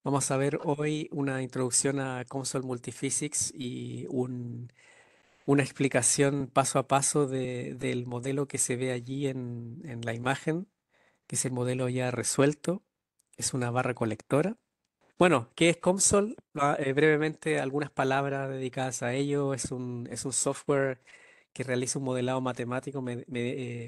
Vamos a ver hoy una introducción a Console Multiphysics y una explicación paso a paso del modelo que se ve allí en la imagen, que es el modelo ya resuelto. Es una barra colectora. Bueno, ¿qué es COMSOL? Brevemente, algunas palabras dedicadas a ello. Es un software que realiza un modelado matemático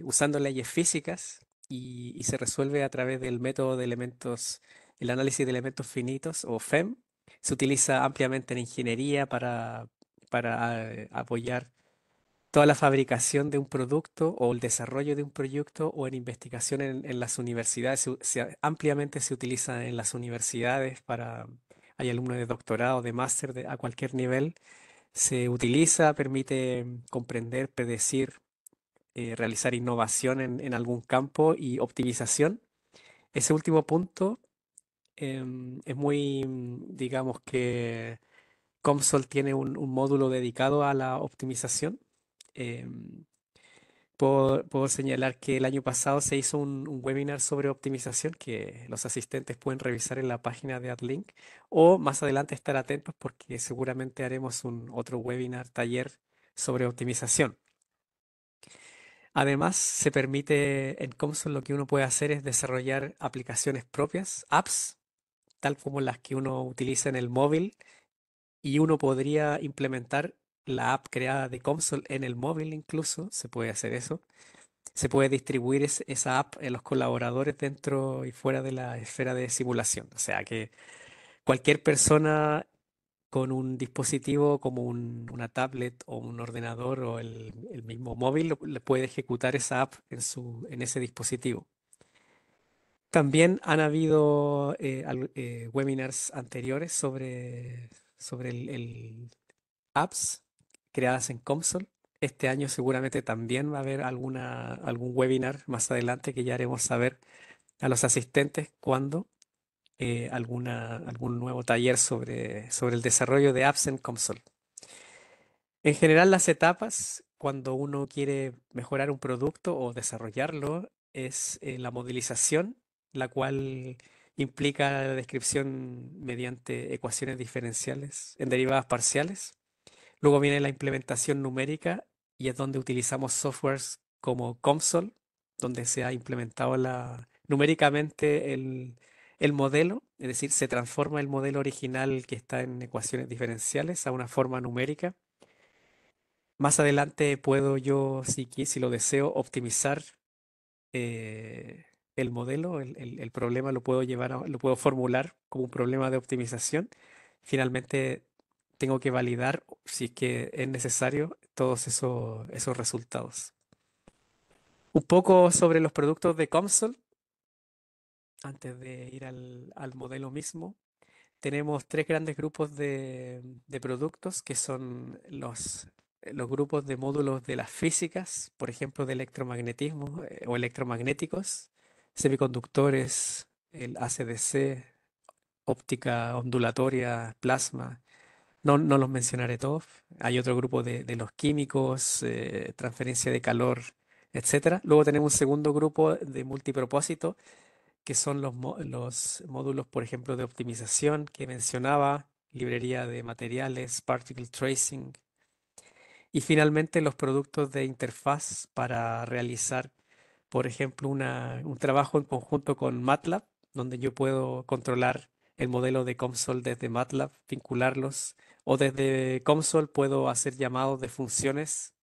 usando leyes físicas y se resuelve a través del método de elementos, el análisis de elementos finitos o FEM. Se utiliza ampliamente en ingeniería para apoyar toda la fabricación de un producto o el desarrollo de un proyecto o en investigación en las universidades. Ampliamente se utiliza en las universidades hay alumnos de doctorado, de máster, a cualquier nivel. Se utiliza, permite comprender, predecir, realizar innovación en algún campo y optimización. Ese último punto es muy, digamos que COMSOL tiene un módulo dedicado a la optimización. Em, puedo señalar que el año pasado se hizo un webinar sobre optimización que los asistentes pueden revisar en la página de AdLink o más adelante estar atentos porque seguramente haremos otro webinar taller sobre optimización. Además, se permite en Comsol lo que uno puede hacer es desarrollar aplicaciones propias, apps, tal como las que uno utiliza en el móvil y uno podría implementar la app creada de Comsol en el móvil incluso, se puede hacer eso. Se puede distribuir esa app en los colaboradores dentro y fuera de la esfera de simulación. O sea que cualquier persona con un dispositivo como una tablet o un ordenador o el mismo móvil le puede ejecutar esa app en ese dispositivo. También han habido webinars anteriores sobre el apps creadas en COMSOL. Este año seguramente también va a haber algún webinar más adelante que ya haremos saber a los asistentes cuando algún nuevo taller sobre el desarrollo de apps en COMSOL. En general, las etapas cuando uno quiere mejorar un producto o desarrollarlo es la modelización, la cual implica la descripción mediante ecuaciones diferenciales en derivadas parciales. Luego viene la implementación numérica y es donde utilizamos softwares como COMSOL, donde se ha implementado numéricamente el modelo, es decir, se transforma el modelo original que está en ecuaciones diferenciales a una forma numérica. Más adelante puedo yo, si lo deseo, optimizar eh, el modelo, el problema lo puedo lo puedo formular como un problema de optimización. Finalmente tengo que validar si es que es necesario todos esos resultados. Un poco sobre los productos de COMSOL, antes de ir al modelo mismo. Tenemos tres grandes grupos de productos que son los grupos de módulos de las físicas, por ejemplo, de electromagnetismo o electromagnéticos, semiconductores, el ACDC, óptica ondulatoria, plasma. No los mencionaré todos. Hay otro grupo de los químicos, transferencia de calor, etcétera. Luego tenemos un segundo grupo de multipropósito que son los módulos, por ejemplo, de optimización que mencionaba, librería de materiales, particle tracing, y finalmente los productos de interfaz para realizar por ejemplo, un trabajo en conjunto con MATLAB, donde yo puedo controlar el modelo de COMSOL desde MATLAB, vincularlos, o desde COMSOL puedo hacer llamados de funciones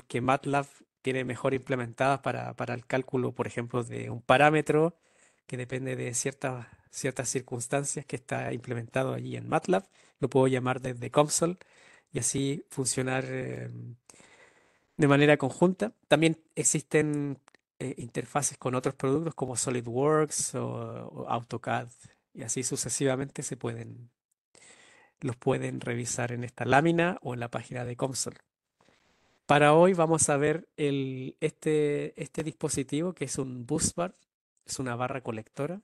que MATLAB tiene mejor implementadas para el cálculo, por ejemplo, de un parámetro que depende de ciertas circunstancias que está implementado allí en MATLAB. Lo puedo llamar desde COMSOL y así funcionar de manera conjunta. También existen interfaces con otros productos como SolidWorks o AutoCAD y así sucesivamente los pueden revisar en esta lámina o en la página de COMSOL. Para hoy vamos a ver este dispositivo que es un bus bar, es una barra colectora.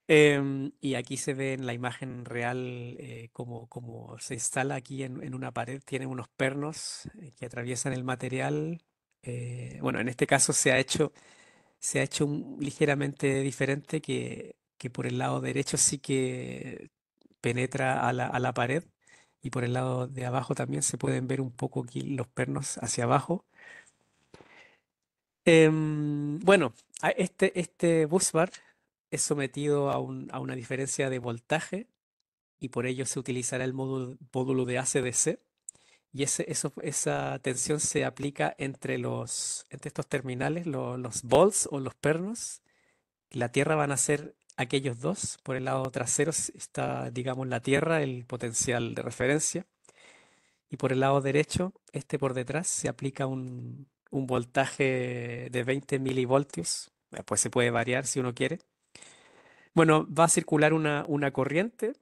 Y aquí se ve en la imagen real cómo se instala aquí en una pared. Tiene unos pernos que atraviesan el material. Bueno, en este caso se ha hecho ligeramente diferente que por el lado derecho sí que penetra a la pared y por el lado de abajo también se pueden ver un poco aquí los pernos hacia abajo. Bueno, este bus bar es sometido a una diferencia de voltaje y por ello se utilizará el módulo de AC/DC y esa tensión se aplica entre estos terminales, los volts o los pernos. La tierra van a ser aquellos dos. Por el lado trasero está, digamos, la tierra, el potencial de referencia. Y por el lado derecho, por detrás, se aplica un voltaje de 20 milivoltios. Pues se puede variar si uno quiere. Bueno, va a circular una corriente.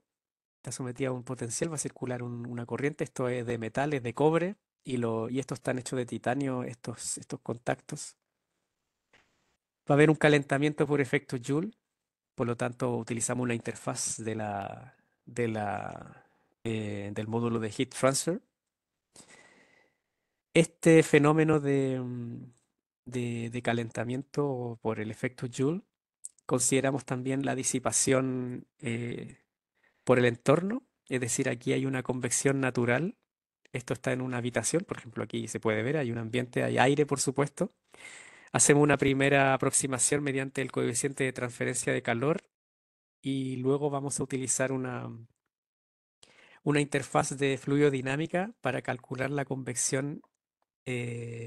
Está sometida a un potencial, va a circular una corriente. Esto es de metales, de cobre. Y estos están hechos de titanio, estos contactos. Va a haber un calentamiento por efecto Joule. Por lo tanto, utilizamos una interfaz del módulo de Heat Transfer. Este fenómeno de calentamiento por el efecto Joule, consideramos también la disipación por el entorno, es decir, aquí hay una convección natural. Esto está en una habitación, por ejemplo, aquí se puede ver, hay un ambiente, hay aire, por supuesto. Hacemos una primera aproximación mediante el coeficiente de transferencia de calor y luego vamos a utilizar una interfaz de fluidodinámica para calcular la convección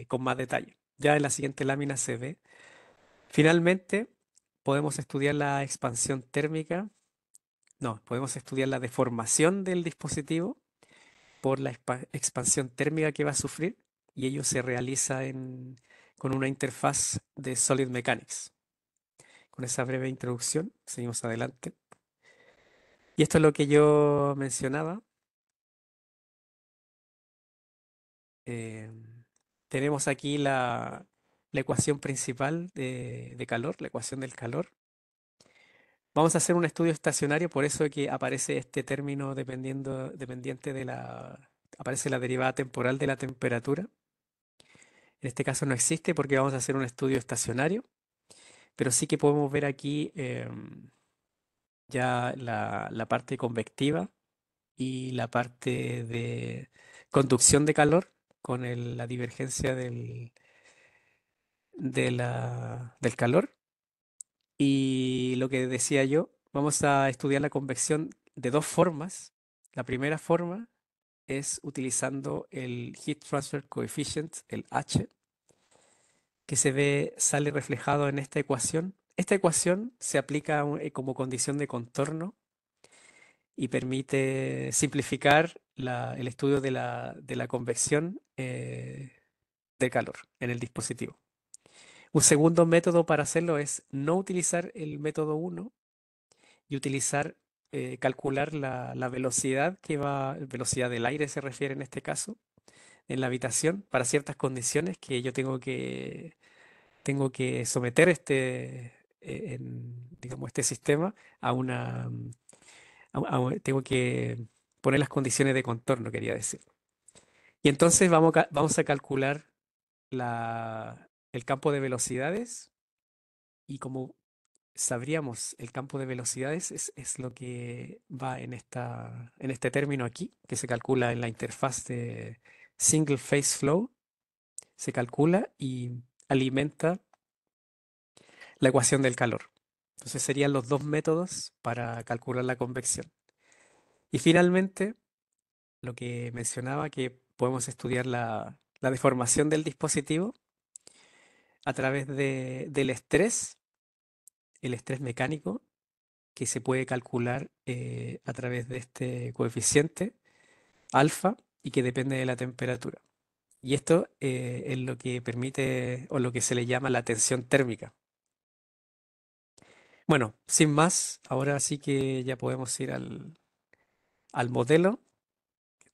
con más detalle. Ya en la siguiente lámina se ve. Finalmente, podemos estudiar la expansión térmica. No, podemos estudiar la deformación del dispositivo por la expansión térmica que va a sufrir y ello se realiza con una interfaz de Solid Mechanics. Con esa breve introducción, seguimos adelante. Y esto es lo que yo mencionaba. Eh, tenemos aquí la ecuación principal de calor, la ecuación del calor. Vamos a hacer un estudio estacionario, por eso es que aparece este término dependiente aparece la derivada temporal de la temperatura. En este caso no existe porque vamos a hacer un estudio estacionario, pero sí que podemos ver aquí ya la parte convectiva y la parte de conducción de calor con la divergencia del calor. Y lo que decía yo, vamos a estudiar la convección de dos formas. La primera forma es utilizando el Heat Transfer Coefficient, el H, que sale reflejado en esta ecuación. Esta ecuación se aplica como condición de contorno y permite simplificar el estudio de la convección de calor en el dispositivo. Un segundo método para hacerlo es no utilizar el método uno y calcular la velocidad del aire se refiere en este caso, en la habitación para ciertas condiciones que yo tengo que someter digamos, este sistema a una, tengo que poner las condiciones de contorno, quería decir. Y entonces vamos a calcular el campo de velocidades y como sabríamos el campo de velocidades es lo que va en este término aquí, que se calcula en la interfaz de Single Phase Flow. se calcula y alimenta la ecuación del calor. Entonces serían los dos métodos para calcular la convección. Y finalmente, lo que mencionaba, que podemos estudiar la deformación del dispositivo a través del estrés, el estrés mecánico, que se puede calcular a través de este coeficiente alfa y que depende de la temperatura. Y esto es lo que permite o lo que se le llama la tensión térmica. Bueno, sin más, ahora sí que ya podemos ir al modelo.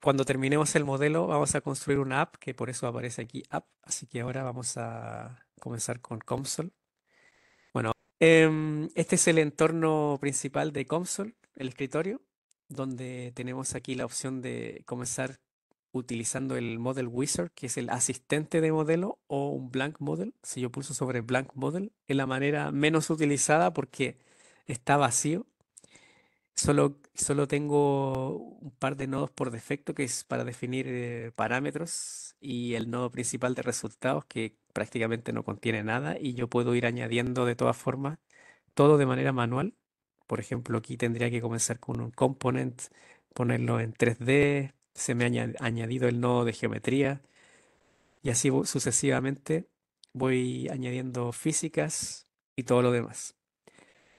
Cuando terminemos el modelo, vamos a construir una app, que por eso aparece aquí app. Así que ahora vamos a comenzar con Console. Bueno, este es el entorno principal de Console, el escritorio, donde tenemos aquí la opción de comenzar utilizando el Model Wizard, que es el asistente de modelo, o un Blank Model. Si yo pulso sobre Blank Model, es la manera menos utilizada porque está vacío. Solo tengo un par de nodos por defecto que es para definir parámetros y el nodo principal de resultados que prácticamente no contiene nada y yo puedo ir añadiendo de todas formas todo de manera manual. Por ejemplo, aquí tendría que comenzar con un component, ponerlo en 3D, se me ha añadido el nodo de geometría y así sucesivamente voy añadiendo físicas y todo lo demás.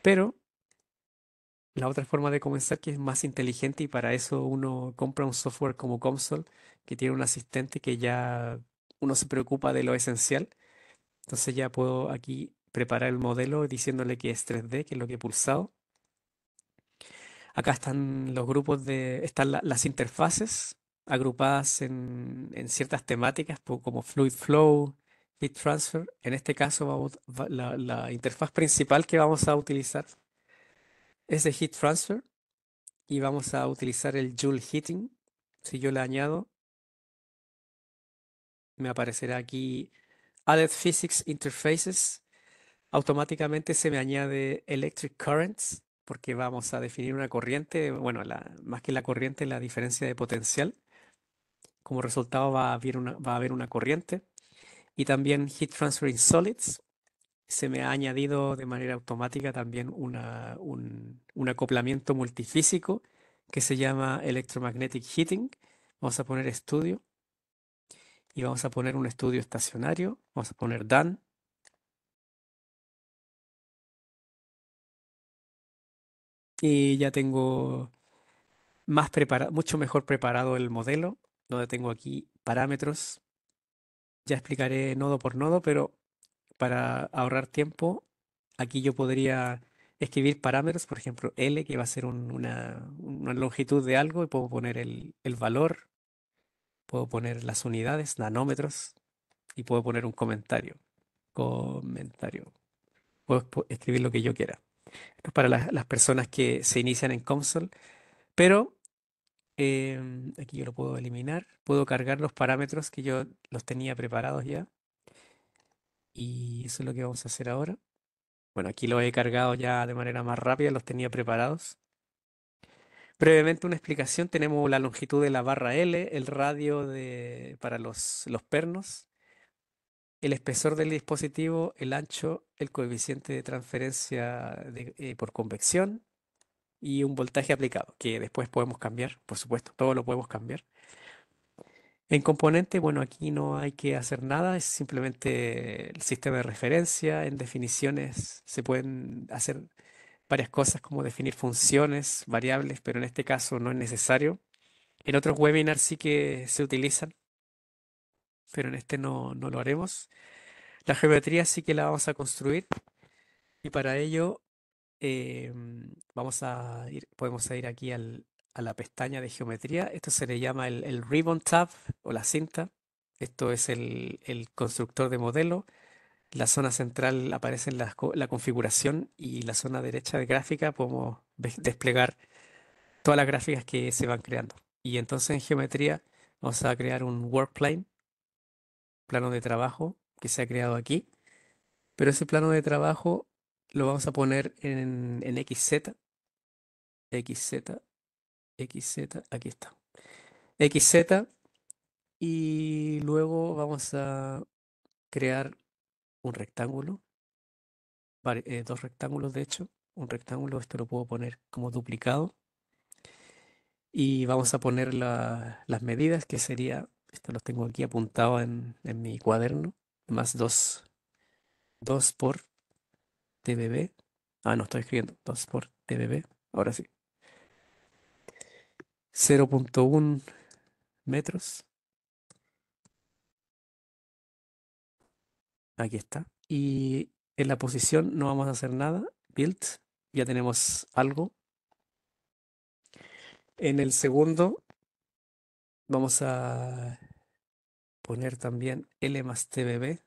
Pero la otra forma de comenzar que es más inteligente y para eso uno compra un software como Console que tiene un asistente que ya uno se preocupa de lo esencial. Entonces ya puedo aquí preparar el modelo diciéndole que es 3D, que es lo que he pulsado. Acá están los grupos están las interfaces agrupadas en ciertas temáticas como Fluid Flow, Heat Transfer. En este caso la interfaz principal que vamos a utilizar es de Heat Transfer y vamos a utilizar el Joule Heating. Si yo le añado, me aparecerá aquí Added Physics Interfaces. Automáticamente se me añade Electric Currents porque vamos a definir una corriente, bueno, más que la corriente, la diferencia de potencial. Como resultado va a haber una corriente. Y también Heat Transferring Solids. Se me ha añadido de manera automática también un acoplamiento multifísico que se llama Electromagnetic Heating. Vamos a poner estudio y vamos a poner un estudio estacionario. Vamos a poner done. Y ya tengo mucho mejor preparado el modelo, donde tengo aquí parámetros. Ya explicaré nodo por nodo, pero para ahorrar tiempo, aquí yo podría escribir parámetros, por ejemplo, L, que va a ser una longitud de algo, y puedo poner el valor, puedo poner las unidades, nanómetros, y puedo poner un comentario. Comentario. Puedo escribir lo que yo quiera. Esto es para las personas que se inician en Console, pero aquí yo lo puedo eliminar. Puedo cargar los parámetros que yo los tenía preparados ya, y eso es lo que vamos a hacer ahora. Bueno, aquí lo he cargado ya de manera más rápida, los tenía preparados. Brevemente una explicación, tenemos la longitud de la barra L, el radio para los pernos, el espesor del dispositivo, el ancho, el coeficiente de transferencia por convección y un voltaje aplicado, que después podemos cambiar, por supuesto, todo lo podemos cambiar. En componente, bueno, aquí no hay que hacer nada, es simplemente el sistema de referencia. En definiciones se pueden hacer varias cosas como definir funciones, variables, pero en este caso no es necesario. En otros webinars sí que se utilizan, pero en este no lo haremos. La geometría sí que la vamos a construir y para ello podemos ir aquí a la pestaña de geometría. Esto se le llama el Ribbon Tab o la cinta. Esto es el constructor de modelo. La zona central aparece en la configuración y la zona derecha de gráfica podemos desplegar todas las gráficas que se van creando. Y entonces en geometría vamos a crear un workplane, plano de trabajo que se ha creado aquí. Pero ese plano de trabajo lo vamos a poner en XZ, XZ, XZ, aquí está. XZ y luego vamos a crear un rectángulo, dos rectángulos de hecho. Un rectángulo, esto lo puedo poner como duplicado. Y vamos a poner las medidas, que sería, esto los tengo aquí apuntado en mi cuaderno, más 2 por TBB. Ah, no, estoy escribiendo 2 por TBB. Ahora sí. 0,1 metros. Aquí está. Y en la posición no vamos a hacer nada. Build. Ya tenemos algo. En el segundo vamos a poner también L más TBB.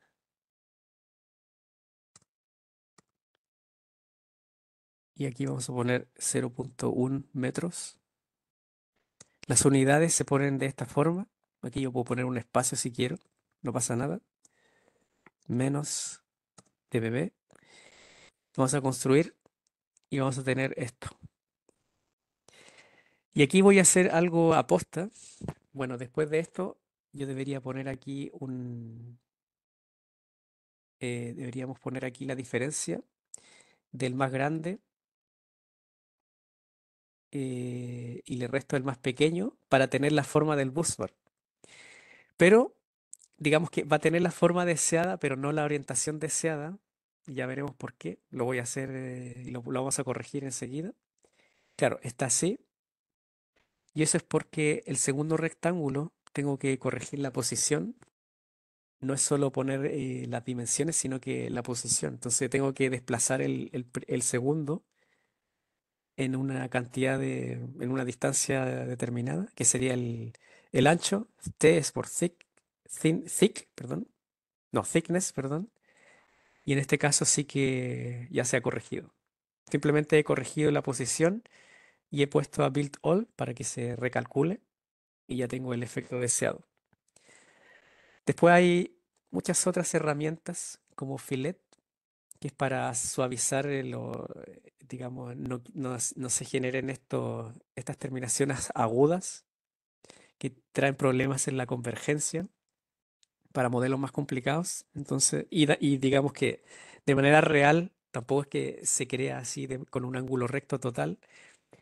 Y aquí vamos a poner 0,1 metros. Las unidades se ponen de esta forma. Aquí yo puedo poner un espacio si quiero. No pasa nada. Menos TBB. Vamos a construir y vamos a tener esto. Y aquí voy a hacer algo aposta. Bueno, después de esto, yo debería poner aquí deberíamos poner aquí la diferencia del más grande y le resto el más pequeño para tener la forma del bus bar. Pero digamos que va a tener la forma deseada, pero no la orientación deseada. Ya veremos por qué. Lo voy a hacer y lo vamos a corregir enseguida. Claro, está así. Y eso es porque el segundo rectángulo tengo que corregir la posición. No es solo poner las dimensiones, sino que la posición. Entonces tengo que desplazar el segundo en una cantidad en una distancia determinada, que sería el ancho. T es por thick, perdón. No, thickness, perdón. Y en este caso sí que ya se ha corregido. Simplemente he corregido la posición y he puesto a build all para que se recalcule y ya tengo el efecto deseado. Después hay muchas otras herramientas como Fillet, que es para suavizar digamos, no se generen estas terminaciones agudas que traen problemas en la convergencia para modelos más complicados. Entonces, y digamos que de manera real, tampoco es que se crea así con un ángulo recto total,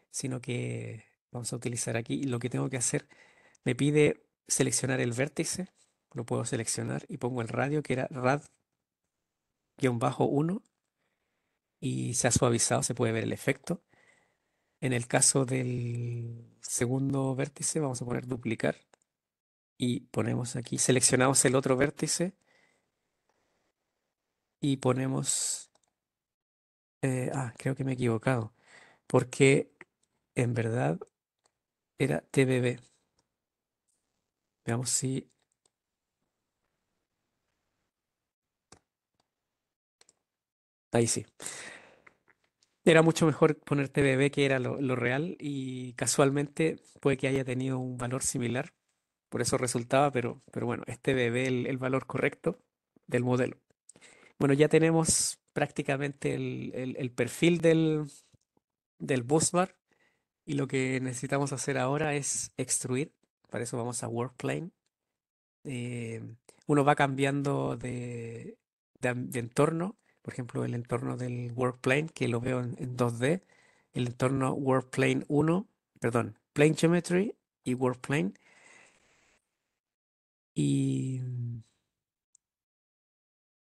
sino que vamos a utilizar aquí, y lo que tengo que hacer, me pide seleccionar el vértice, lo puedo seleccionar y pongo el radio, que era rad-1, y se ha suavizado, se puede ver el efecto. En el caso del segundo vértice, vamos a poner duplicar y ponemos aquí, seleccionamos el otro vértice y ponemos, creo que me he equivocado, porque en verdad era TBB. Veamos si, ahí sí. Era mucho mejor poner TBB, que era lo real, y casualmente puede que haya tenido un valor similar, por eso resultaba, pero bueno, es TBB el valor correcto del modelo. Bueno, ya tenemos prácticamente el perfil del bus bar, y lo que necesitamos hacer ahora es extruir. Para eso vamos a Workplane. eh, Uno va cambiando de entorno. Por ejemplo, el entorno del Workplane, que lo veo en 2D. El entorno Workplane 1, perdón, Plane Geometry y Workplane. Y,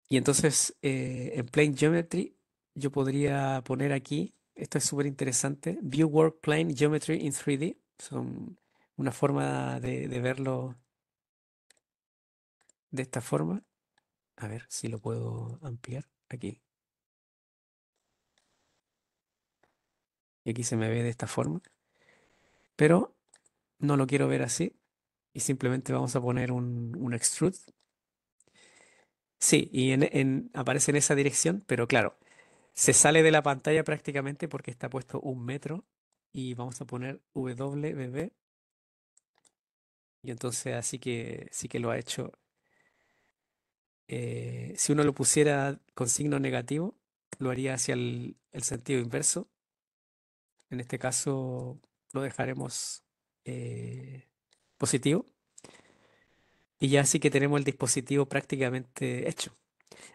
y entonces en Plane Geometry yo podría poner aquí, esto es súper interesante, View Workplane Geometry in 3D. Son una forma de verlo de esta forma. A ver si lo puedo ampliar aquí. Y aquí se me ve de esta forma. Pero no lo quiero ver así. Y simplemente vamos a poner un extrude. Sí, y aparece en esa dirección, pero claro, se sale de la pantalla prácticamente porque está puesto 1 metro. Y vamos a poner WBB. Y entonces así que sí que lo ha hecho. Si uno lo pusiera con signo negativo, lo haría hacia el sentido inverso. En este caso lo dejaremos positivo. Y ya sí que tenemos el dispositivo prácticamente hecho.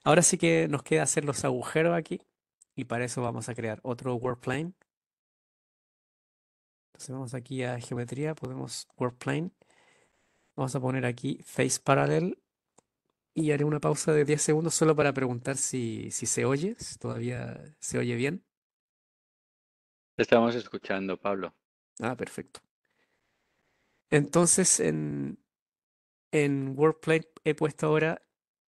Ahora sí que nos queda hacer los agujeros aquí y para eso vamos a crear otro workplane. Entonces vamos aquí a geometría, podemos workplane. Vamos a poner aquí face parallel y haré una pausa de 10 segundos solo para preguntar si se oye, si todavía se oye bien. Te estamos escuchando, Pablo. Ah, perfecto. Entonces en workplane he puesto ahora,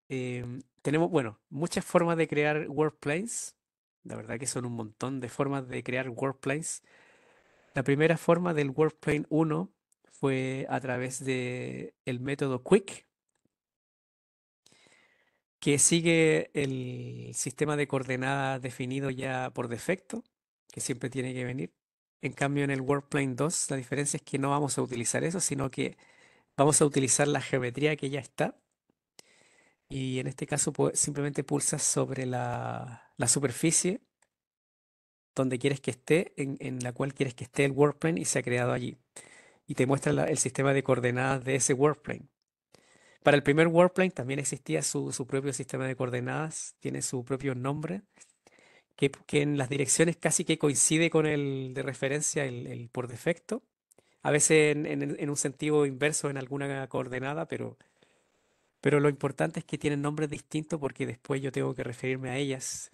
tenemos, bueno, muchas formas de crear workplanes. La verdad que son un montón de formas de crear workplanes. La primera forma del workplane uno fue a través de el método Quick, que sigue el sistema de coordenadas definido ya por defecto, que siempre tiene que venir. En cambio, en el workplane 2 la diferencia es que no vamos a utilizar eso, sino que vamos a utilizar la geometría que ya está. Y en este caso simplemente pulsas sobre la superficie donde quieres que esté, en la cual quieres que esté el workplane y se ha creado allí. Y te muestra el sistema de coordenadas de ese workplane. Para el primer workplane también existía su propio sistema de coordenadas, tiene su propio nombre, que en las direcciones casi que coincide con el de referencia, el por defecto. A veces en un sentido inverso en alguna coordenada, pero lo importante es que tienen nombres distintos porque después yo tengo que referirme a ellas.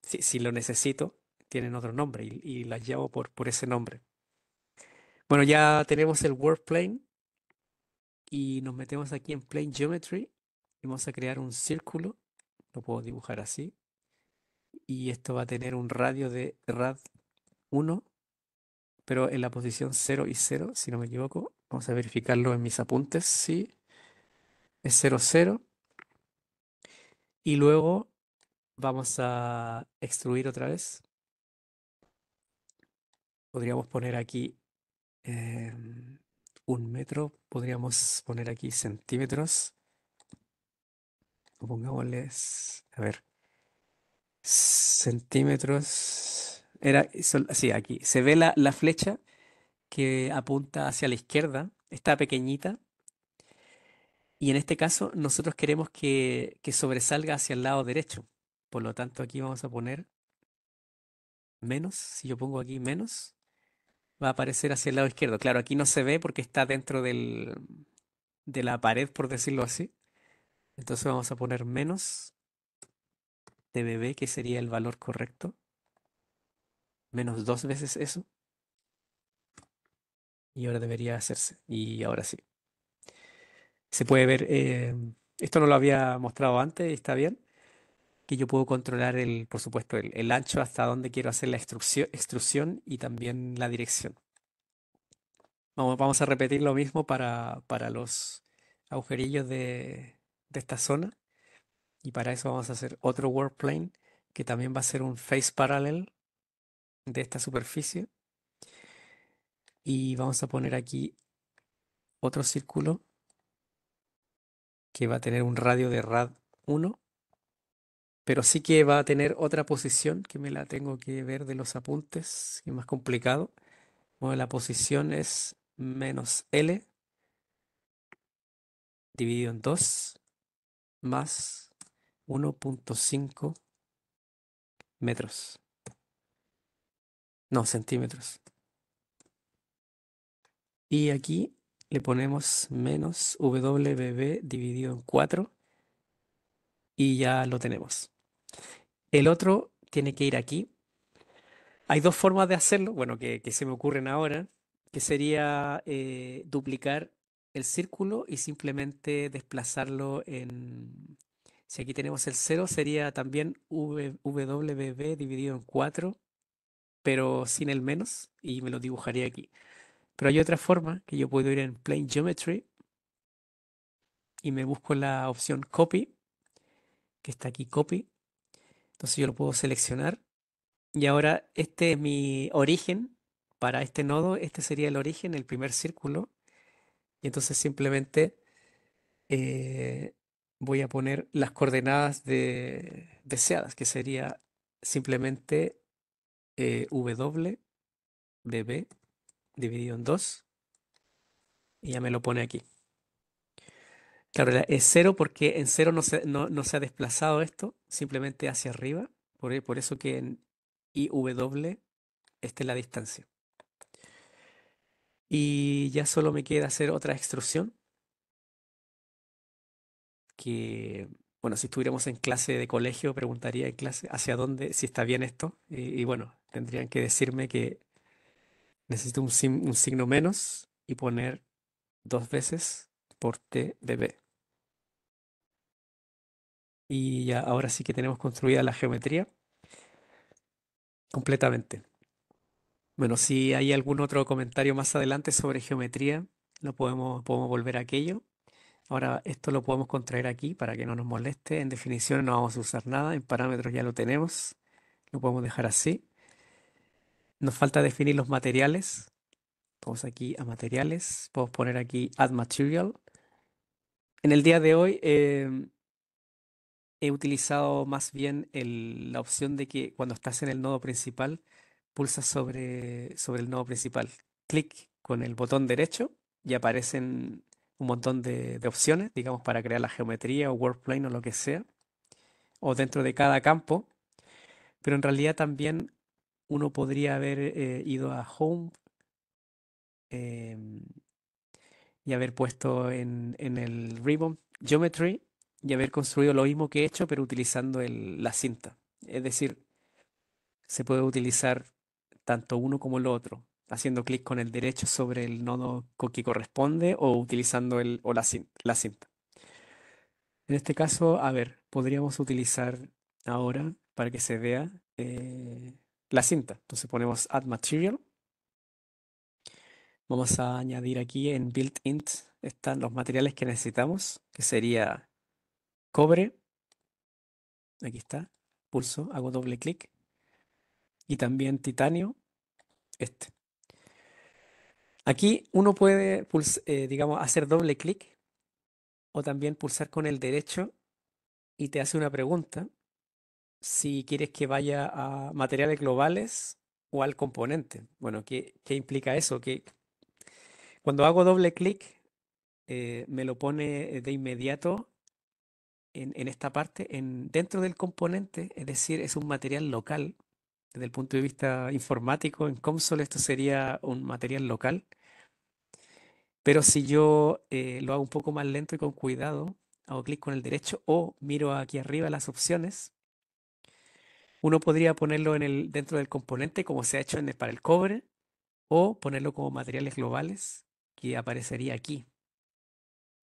Si lo necesito, tienen otro nombre y las llamo por ese nombre. Bueno, ya tenemos el workplane y nos metemos aquí en Plane Geometry y vamos a crear un círculo. Lo puedo dibujar así. Y esto va a tener un radio de rad 1, pero en la posición 0 y 0, si no me equivoco. Vamos a verificarlo en mis apuntes. Sí, es 0, 0. Y luego vamos a extruir otra vez. Podríamos poner aquí 1 metro. Podríamos poner aquí centímetros. O pongámosles, a ver, centímetros. Sí, aquí. Se ve la flecha que apunta hacia la izquierda, está pequeñita, y en este caso nosotros queremos que sobresalga hacia el lado derecho. Por lo tanto, aquí vamos a poner menos. Si yo pongo aquí menos, va a aparecer hacia el lado izquierdo. Claro, aquí no se ve porque está dentro de la pared, por decirlo así. Entonces vamos a poner menos de bebé, que sería el valor correcto. Menos 2 veces eso. Y ahora debería hacerse. Y ahora sí. Se puede ver, esto no lo había mostrado antes y está bien, que yo puedo controlar por supuesto, el ancho hasta donde quiero hacer la extrusión y también la dirección. Vamos a repetir lo mismo para los agujerillos de esta zona y para eso vamos a hacer otro workplane que también va a ser un face parallel de esta superficie y vamos a poner aquí otro círculo que va a tener un radio de rad 1, pero sí que va a tener otra posición que me la tengo que ver de los apuntes, que es más complicado. Bueno, la posición es menos L dividido en 2 más 1,5 metros. No, centímetros. Y aquí le ponemos menos WBB dividido en 4 y ya lo tenemos. El otro tiene que ir aquí. Hay dos formas de hacerlo, bueno, que se me ocurren ahora, que sería duplicar el círculo y simplemente desplazarlo en... Si aquí tenemos el 0, sería también WBB dividido en 4, pero sin el menos, y me lo dibujaría aquí. Pero hay otra forma que yo puedo ir en Plane Geometry y me busco la opción Copy, que está aquí Copy. Entonces yo lo puedo seleccionar y ahora este es mi origen para este nodo. Este sería el origen, el primer círculo. Y entonces simplemente eh, voy a poner las coordenadas deseadas, que sería simplemente W, BB dividido en 2 y ya me lo pone aquí. Claro, es cero porque en cero no se ha desplazado esto, simplemente hacia arriba. Por eso que en IW esta es la distancia. Y ya solo me queda hacer otra extrusión que, bueno, si estuviéramos en clase de colegio, preguntaría en clase hacia dónde, si está bien esto. Y bueno, tendrían que decirme que necesito un signo menos y poner dos veces por T de B. Y ya ahora sí que tenemos construida la geometría completamente. Bueno, si hay algún otro comentario más adelante sobre geometría, podemos volver a aquello. Ahora esto lo podemos contraer aquí para que no nos moleste. En definición no vamos a usar nada, en parámetros ya lo tenemos. Lo podemos dejar así. Nos falta definir los materiales. Vamos aquí a materiales. Podemos poner aquí add material. En el día de hoy he utilizado más bien la opción de que cuando estás en el nodo principal, pulsas sobre el nodo principal. Clic con el botón derecho y aparecen un montón de opciones, digamos, para crear la geometría o workplane o lo que sea, o dentro de cada campo. Pero en realidad también uno podría haber ido a Home em, y haber puesto en el Ribbon Geometry y haber construido lo mismo que he hecho, pero utilizando la cinta. Es decir, se puede utilizar tanto uno como el otro, haciendo clic con el derecho sobre el nodo que corresponde o utilizando la cinta. En este caso, a ver, podríamos utilizar ahora para que se vea la cinta. Entonces ponemos Add Material. Vamos a añadir aquí en Built-in están los materiales que necesitamos, que sería cobre. Aquí está. Pulso, hago doble clic. Y también titanio, este. Aquí uno puede, digamos, hacer doble clic o también pulsar con el derecho y te hace una pregunta si quieres que vaya a materiales globales o al componente. Bueno, ¿qué implica eso? Que cuando hago doble clic me lo pone de inmediato en esta parte, dentro del componente, es decir, es un material local. Desde el punto de vista informático, en COMSOL esto sería un material local. Pero si yo lo hago un poco más lento y con cuidado, hago clic con el derecho o miro aquí arriba las opciones, uno podría ponerlo dentro del componente como se ha hecho para el cobre o ponerlo como materiales globales que aparecería aquí.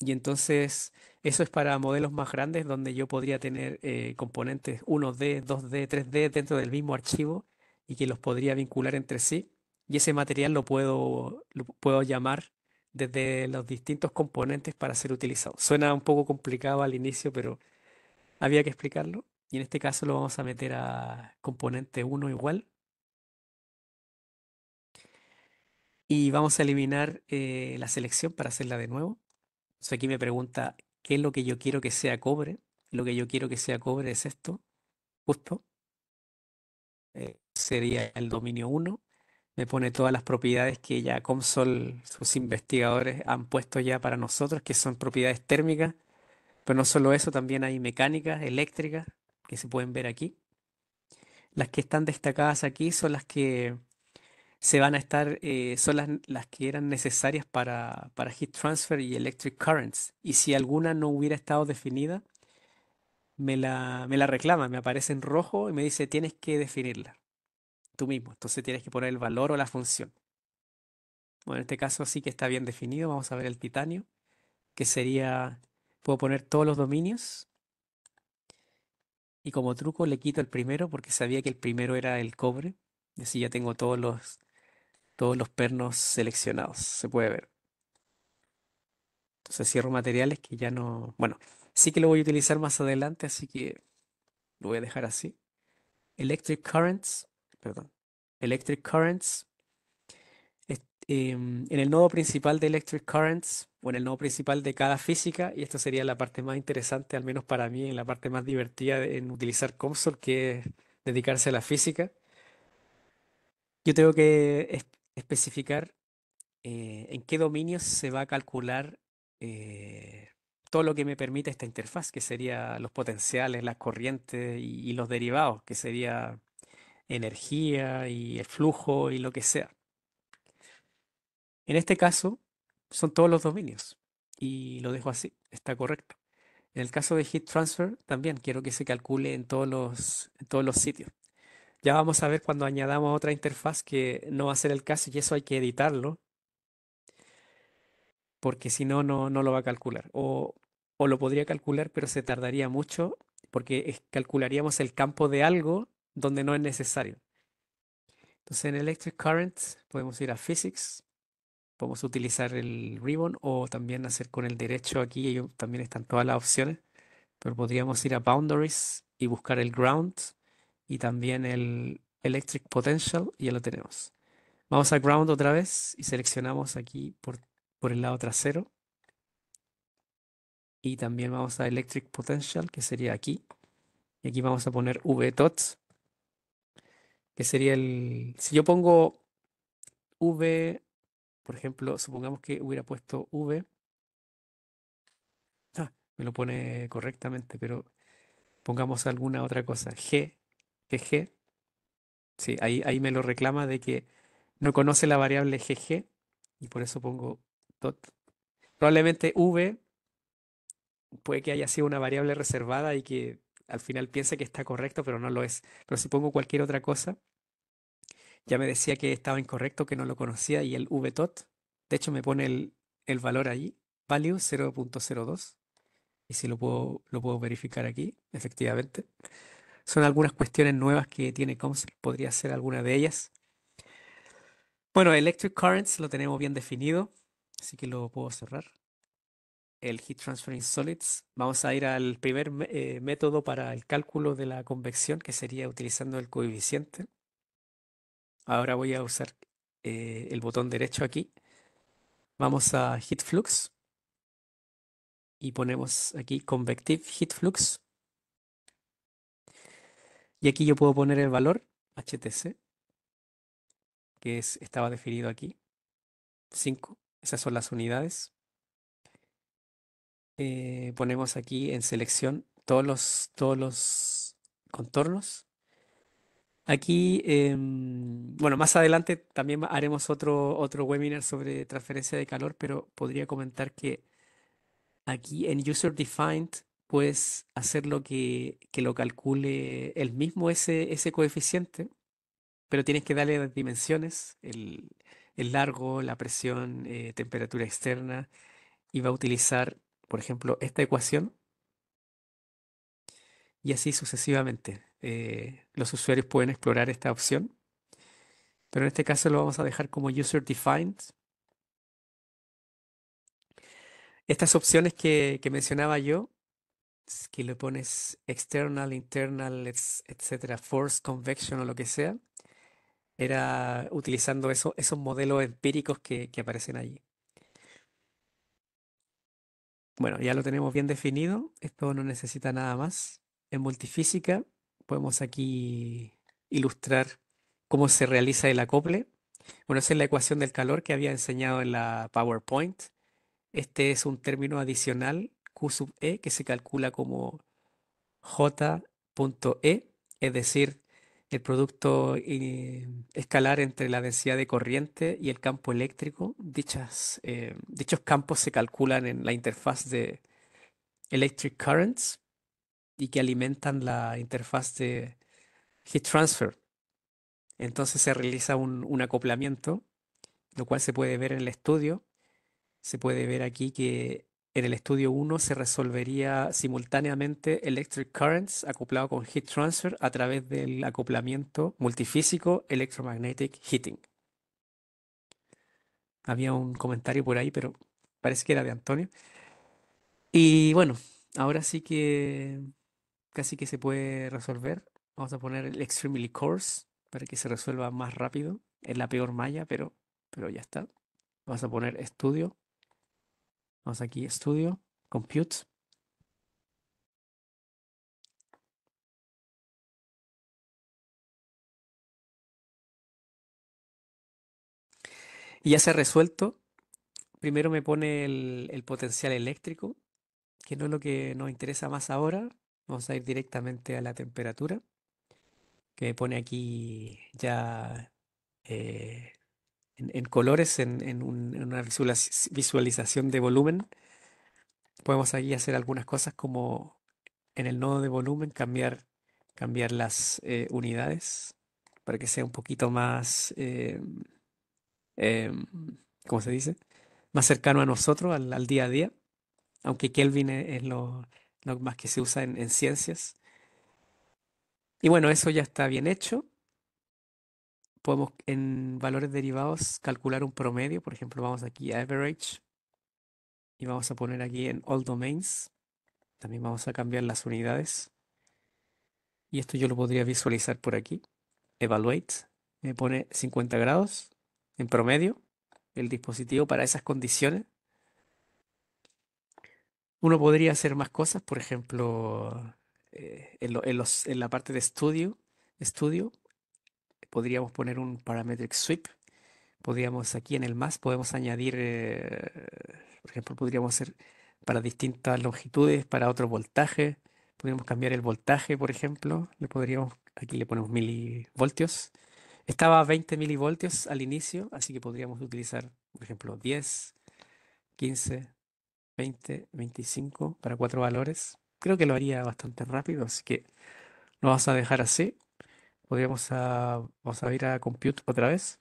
Y entonces eso es para modelos más grandes donde yo podría tener componentes 1D, 2D, 3D dentro del mismo archivo y que los podría vincular entre sí. Y ese material lo puedo llamar desde los distintos componentes para ser utilizado. Suena un poco complicado al inicio, pero había que explicarlo. Y en este caso lo vamos a meter a componente 1 igual. Y vamos a eliminar la selección para hacerla de nuevo. Entonces aquí me pregunta qué es lo que yo quiero que sea cobre. Lo que yo quiero que sea cobre es esto, justo. Sería el dominio uno. Me pone todas las propiedades que ya COMSOL, sus investigadores, han puesto ya para nosotros, que son propiedades térmicas. Pero no solo eso, también hay mecánicas, eléctricas, que se pueden ver aquí. Las que están destacadas aquí son las que se van a estar, son las que eran necesarias para heat transfer y electric currents. Y si alguna no hubiera estado definida, me la reclama, me aparece en rojo y me dice tienes que definirla tú mismo. Entonces tienes que poner el valor o la función. Bueno, en este caso sí que está bien definido. Vamos a ver el titanio, que sería, puedo poner todos los dominios y como truco le quito el primero porque sabía que el primero era el cobre. Y así ya tengo todos los pernos seleccionados. Se puede ver. Entonces cierro materiales que ya no, bueno, sí que lo voy a utilizar más adelante, así que lo voy a dejar así. Electric currents, perdón. Electric currents. En el nodo principal de Electric Currents o en el nodo principal de cada física, y esto sería la parte más interesante, al menos para mí, en la parte más divertida en utilizar COMSOL, que es dedicarse a la física, yo tengo que especificar en qué dominios se va a calcular todo lo que me permite esta interfaz, que sería los potenciales, las corrientes y los derivados, que sería energía y el flujo y lo que sea. En este caso, son todos los dominios y lo dejo así, está correcto. En el caso de Heat Transfer, también quiero que se calcule en todos los sitios. Ya vamos a ver cuando añadamos otra interfaz que no va a ser el caso y eso hay que editarlo porque si no, no lo va a calcular. O lo podría calcular, pero se tardaría mucho porque calcularíamos el campo de algo donde no es necesario. Entonces en Electric Current podemos ir a Physics, podemos utilizar el ribbon o también hacer con el derecho aquí, también están todas las opciones, pero podríamos ir a Boundaries y buscar el Ground y también el Electric Potential y ya lo tenemos. Vamos a Ground otra vez y seleccionamos aquí por el lado trasero. Y también vamos a Electric Potential, que sería aquí. Y aquí vamos a poner VDOT, que sería el... Si yo pongo V, por ejemplo, supongamos que hubiera puesto V. Me lo pone correctamente, pero pongamos alguna otra cosa. GG. Sí, ahí me lo reclama de que no conoce la variable GG y por eso pongo dot. Probablemente V puede que haya sido una variable reservada y que al final piense que está correcto, pero no lo es. Pero si pongo cualquier otra cosa, ya me decía que estaba incorrecto, que no lo conocía y el VTOT, de hecho me pone el valor allí, value 0.02, y si lo puedo verificar aquí, efectivamente. Son algunas cuestiones nuevas que tiene Comsol, podría ser alguna de ellas. Bueno, Electric Currents lo tenemos bien definido, así que lo puedo cerrar. El Heat Transferring Solids. Vamos a ir al primer método para el cálculo de la convección, que sería utilizando el coeficiente. Ahora voy a usar el botón derecho aquí. Vamos a Heat Flux y ponemos aquí Convective Heat Flux. Y aquí yo puedo poner el valor HTC, estaba definido aquí. 5. Esas son las unidades. Ponemos aquí en selección todos los contornos. Aquí, bueno, más adelante también haremos otro webinar sobre transferencia de calor, pero podría comentar que aquí en User Defined puedes hacer que lo calcule el mismo ese coeficiente, pero tienes que darle las dimensiones, el largo, la presión, temperatura externa, y va a utilizar, por ejemplo, esta ecuación y así sucesivamente. Los usuarios pueden explorar esta opción, pero en este caso lo vamos a dejar como User Defined. Estas opciones que mencionaba yo, que le pones external, internal, etcétera, force, convection o lo que sea, era utilizando esos modelos empíricos que aparecen allí. Bueno, ya lo tenemos bien definido. Esto no necesita nada más. En multifísica podemos aquí ilustrar cómo se realiza el acople. Bueno, esa es la ecuación del calor que había enseñado en la PowerPoint. Este es un término adicional, Q sub E, que se calcula como J.E, es decir, el producto escalar entre la densidad de corriente y el campo eléctrico. Dichos campos se calculan en la interfaz de Electric Currents y que alimentan la interfaz de Heat Transfer. Entonces se realiza un acoplamiento, lo cual se puede ver en el estudio. Se puede ver aquí que en el estudio 1 se resolvería simultáneamente Electric Currents acoplado con Heat Transfer a través del acoplamiento multifísico Electromagnetic Heating. Había un comentario por ahí, pero parece que era de Antonio. Y bueno, ahora sí que casi que se puede resolver. Vamos a poner el Extremely Coarse para que se resuelva más rápido. Es la peor malla, pero ya está. Vamos a poner estudio. Vamos aquí, estudio, compute. Y ya se ha resuelto. Primero me pone el potencial eléctrico, que no es lo que nos interesa más ahora. Vamos a ir directamente a la temperatura, que me pone aquí ya eh, en colores, en una visualización de volumen. Podemos aquí hacer algunas cosas como en el nodo de volumen cambiar las unidades para que sea un poquito más, em, ¿cómo se dice? Más cercano a nosotros, al día a día, aunque Kelvin es lo más que se usa en ciencias. Y bueno, eso ya está bien hecho. Podemos en valores derivados calcular un promedio. Por ejemplo, vamos aquí a average y vamos a poner aquí en all domains. También vamos a cambiar las unidades. Y esto yo lo podría visualizar por aquí. Evaluate. Me pone 50 grados en promedio el dispositivo para esas condiciones. Uno podría hacer más cosas, por ejemplo, en la parte de estudio, podríamos poner un parametric sweep. Podríamos aquí en el más, podemos añadir, por ejemplo, podríamos hacer para distintas longitudes, para otro voltaje. Podríamos cambiar el voltaje, por ejemplo. Aquí le ponemos milivoltios. Estaba a 20 milivoltios al inicio, así que podríamos utilizar, por ejemplo, 10, 15, 20, 25 para cuatro valores. Creo que lo haría bastante rápido, así que lo vamos a dejar así. Vamos a ir a Compute otra vez.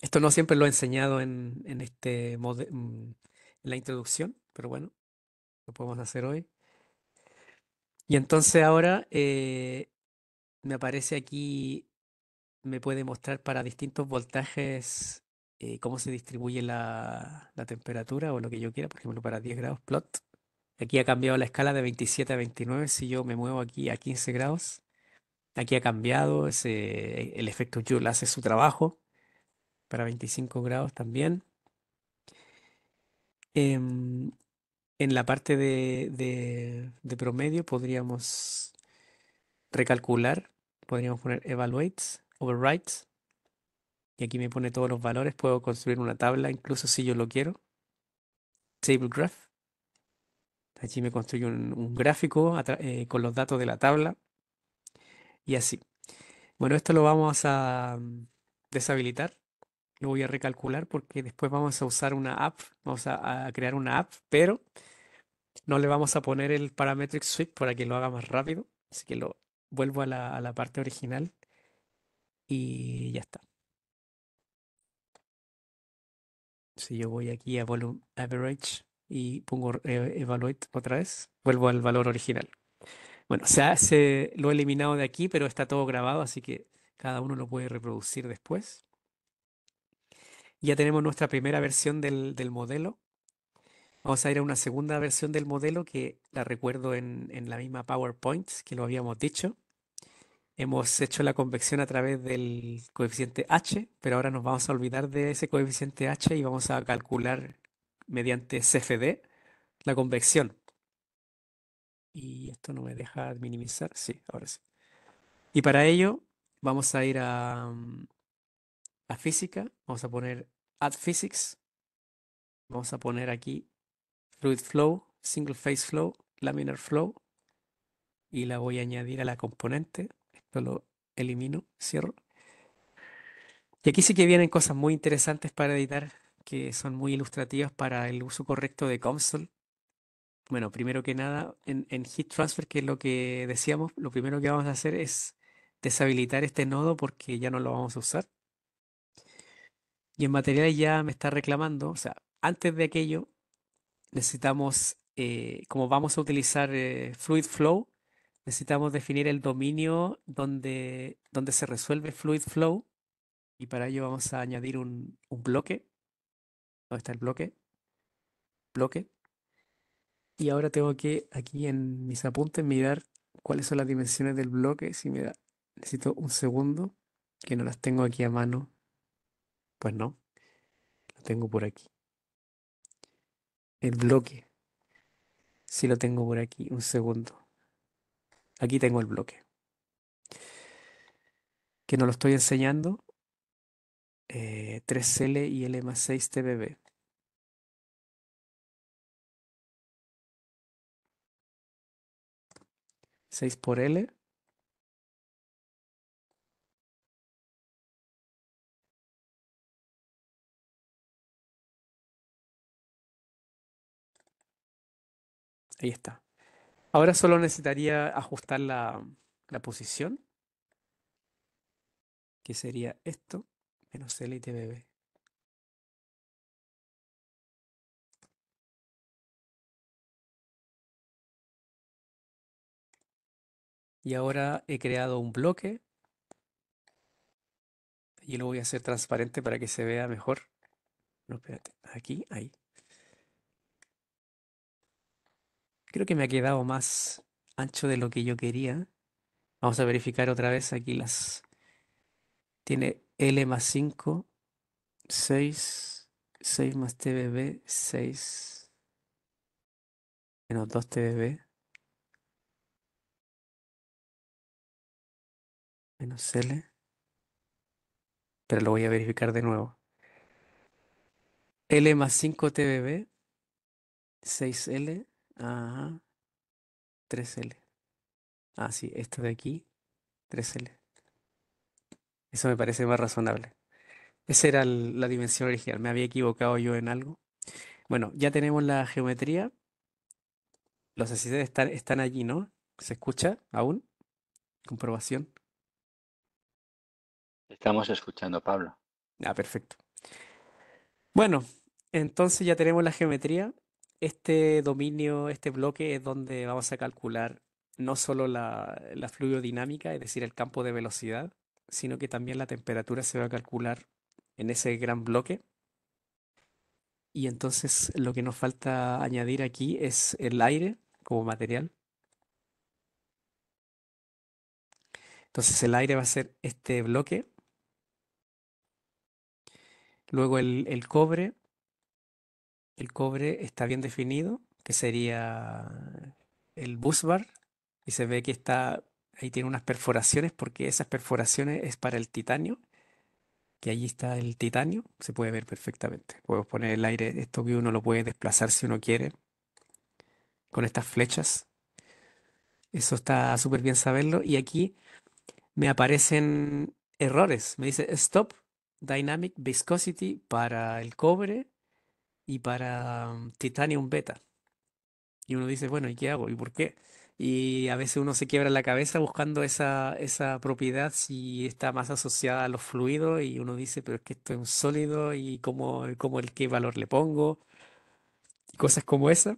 Esto no siempre lo he enseñado en la introducción, pero bueno, lo podemos hacer hoy. Y entonces ahora me aparece aquí, me puede mostrar para distintos voltajes cómo se distribuye la temperatura o lo que yo quiera. Por ejemplo, para 10 grados plot. Aquí ha cambiado la escala de 27 a 29. Si yo me muevo aquí a 15 grados, aquí ha cambiado. El efecto Joule hace su trabajo. Para 25 grados también. Em, en la parte de promedio podríamos recalcular. Podríamos poner evaluates, overwrites. Y aquí me pone todos los valores. Puedo construir una tabla, incluso si yo lo quiero. Table graph. Allí me construye un gráfico con los datos de la tabla y así. Bueno, esto lo vamos a deshabilitar. Lo voy a recalcular porque después vamos a usar una app. Vamos a crear una app, pero no le vamos a poner el parametric sweep para que lo haga más rápido. Así que lo vuelvo a la parte original y ya está. Si yo voy aquí a volume average y pongo evaluate otra vez, vuelvo al valor original. Bueno, lo he eliminado de aquí, pero está todo grabado, así que cada uno lo puede reproducir después. Ya tenemos nuestra primera versión del modelo. Vamos a ir a una segunda versión del modelo que la recuerdo en la misma PowerPoint que lo habíamos dicho. Hemos hecho la convección a través del coeficiente h, pero ahora nos vamos a olvidar de ese coeficiente h y vamos a calcular mediante CFD la convección. Y esto no me deja minimizar. Sí, ahora sí. Y para ello vamos a ir a física. Vamos a poner add physics. Vamos a poner aquí fluid flow, single phase flow, laminar flow. Y la voy a añadir a la componente. Esto lo elimino, cierro. Y aquí sí que vienen cosas muy interesantes para editar, que son muy ilustrativas para el uso correcto de console. Bueno, primero que nada, en Heat Transfer, que es lo que decíamos, lo primero que vamos a hacer es deshabilitar este nodo porque ya no lo vamos a usar. Y en materiales ya me está reclamando, o sea, antes de aquello necesitamos, como vamos a utilizar Fluid Flow, necesitamos definir el dominio donde se resuelve Fluid Flow y para ello vamos a añadir un bloque. ¿Dónde está el bloque? Bloque. Y ahora tengo que aquí en mis apuntes mirar cuáles son las dimensiones del bloque. Si me da, necesito un segundo, que no las tengo aquí a mano. Pues no, lo tengo por aquí. El bloque, sí lo tengo por aquí. Un segundo. Aquí tengo el bloque. Que no lo estoy enseñando. 3L y L más 6 TBB. 6 por L. Ahí está. Ahora solo necesitaría ajustar la posición, que sería esto, menos L y TBB. Y ahora he creado un bloque y lo voy a hacer transparente para que se vea mejor. No, espérate, aquí, ahí. Creo que me ha quedado más ancho de lo que yo quería. Vamos a verificar otra vez aquí las. Tiene L más 5, 6, 6 más TBB, 6 menos 2 TBB, menos L. Pero lo voy a verificar de nuevo. L más 5 TBB, 6L, ajá, 3L. Ah, sí, esto de aquí, 3L. Eso me parece más razonable. Esa era la dimensión original. Me había equivocado yo en algo. Bueno, ya tenemos la geometría. Los asistentes están allí, ¿no? ¿Se escucha aún? Comprobación. Estamos escuchando, Pablo. Ah, perfecto. Bueno, entonces ya tenemos la geometría. Este dominio, este bloque es donde vamos a calcular no solo la fluidodinámica, es decir, el campo de velocidad, sino que también la temperatura se va a calcular en ese gran bloque. Y entonces lo que nos falta añadir aquí es el aire como material. Entonces el aire va a ser este bloque. Luego el cobre. El cobre está bien definido, que sería el busbar. Y se ve que está, ahí tiene unas perforaciones porque esas perforaciones es para el titanio, que allí está el titanio, se puede ver perfectamente. Puedo poner el aire, esto que uno lo puede desplazar si uno quiere, con estas flechas. Eso está súper bien saberlo. Y aquí me aparecen errores. Me dice Stop Dynamic Viscosity para el cobre y para Titanium Beta. Y uno dice, bueno, ¿y qué hago? ¿Y por qué? Y a veces uno se quiebra la cabeza buscando esa propiedad si está más asociada a los fluidos y uno dice, pero es que esto es un sólido y cómo qué valor le pongo y cosas como esa.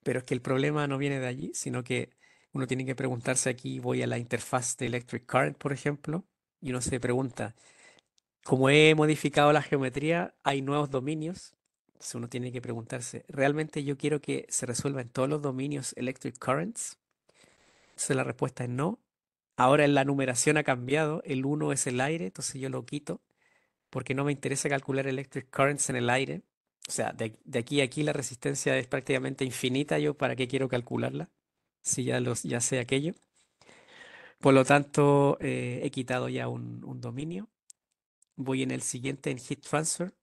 Pero es que el problema no viene de allí, sino que uno tiene que preguntarse aquí, voy a la interfaz de Electric Current, por ejemplo, y uno se pregunta, como he modificado la geometría, hay nuevos dominios. Entonces uno tiene que preguntarse, ¿realmente yo quiero que se resuelva en todos los dominios Electric Currents? Entonces la respuesta es no. Ahora en la numeración ha cambiado, el uno es el aire, entonces yo lo quito porque no me interesa calcular Electric Currents en el aire. O sea, de aquí a aquí la resistencia es prácticamente infinita, yo para qué quiero calcularla, si ya sé aquello. Por lo tanto, he quitado ya un dominio. Voy en el siguiente en Heat Transfer.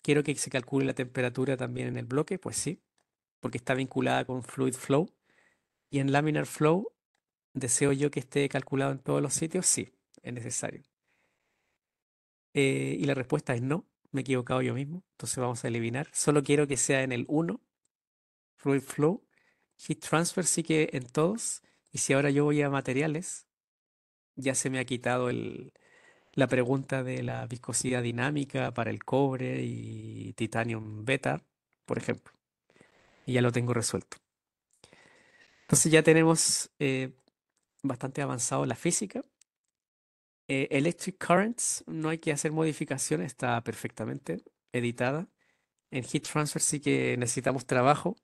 Quiero que se calcule la temperatura también en el bloque, pues sí, porque está vinculada con Fluid Flow. Y en Laminar Flow, ¿deseo yo que esté calculado en todos los sitios? Sí, es necesario. Y la respuesta es no, me he equivocado yo mismo, entonces vamos a eliminar. Solo quiero que sea en el uno, Fluid Flow. Heat Transfer sí que en todos. Y si ahora yo voy a materiales, ya se me ha quitado la pregunta de la viscosidad dinámica para el cobre y titanium beta, por ejemplo. Y ya lo tengo resuelto. Entonces ya tenemos bastante avanzado la física. Electric Currents, no hay que hacer modificaciones, está perfectamente editada. En Heat Transfer sí que necesitamos trabajo.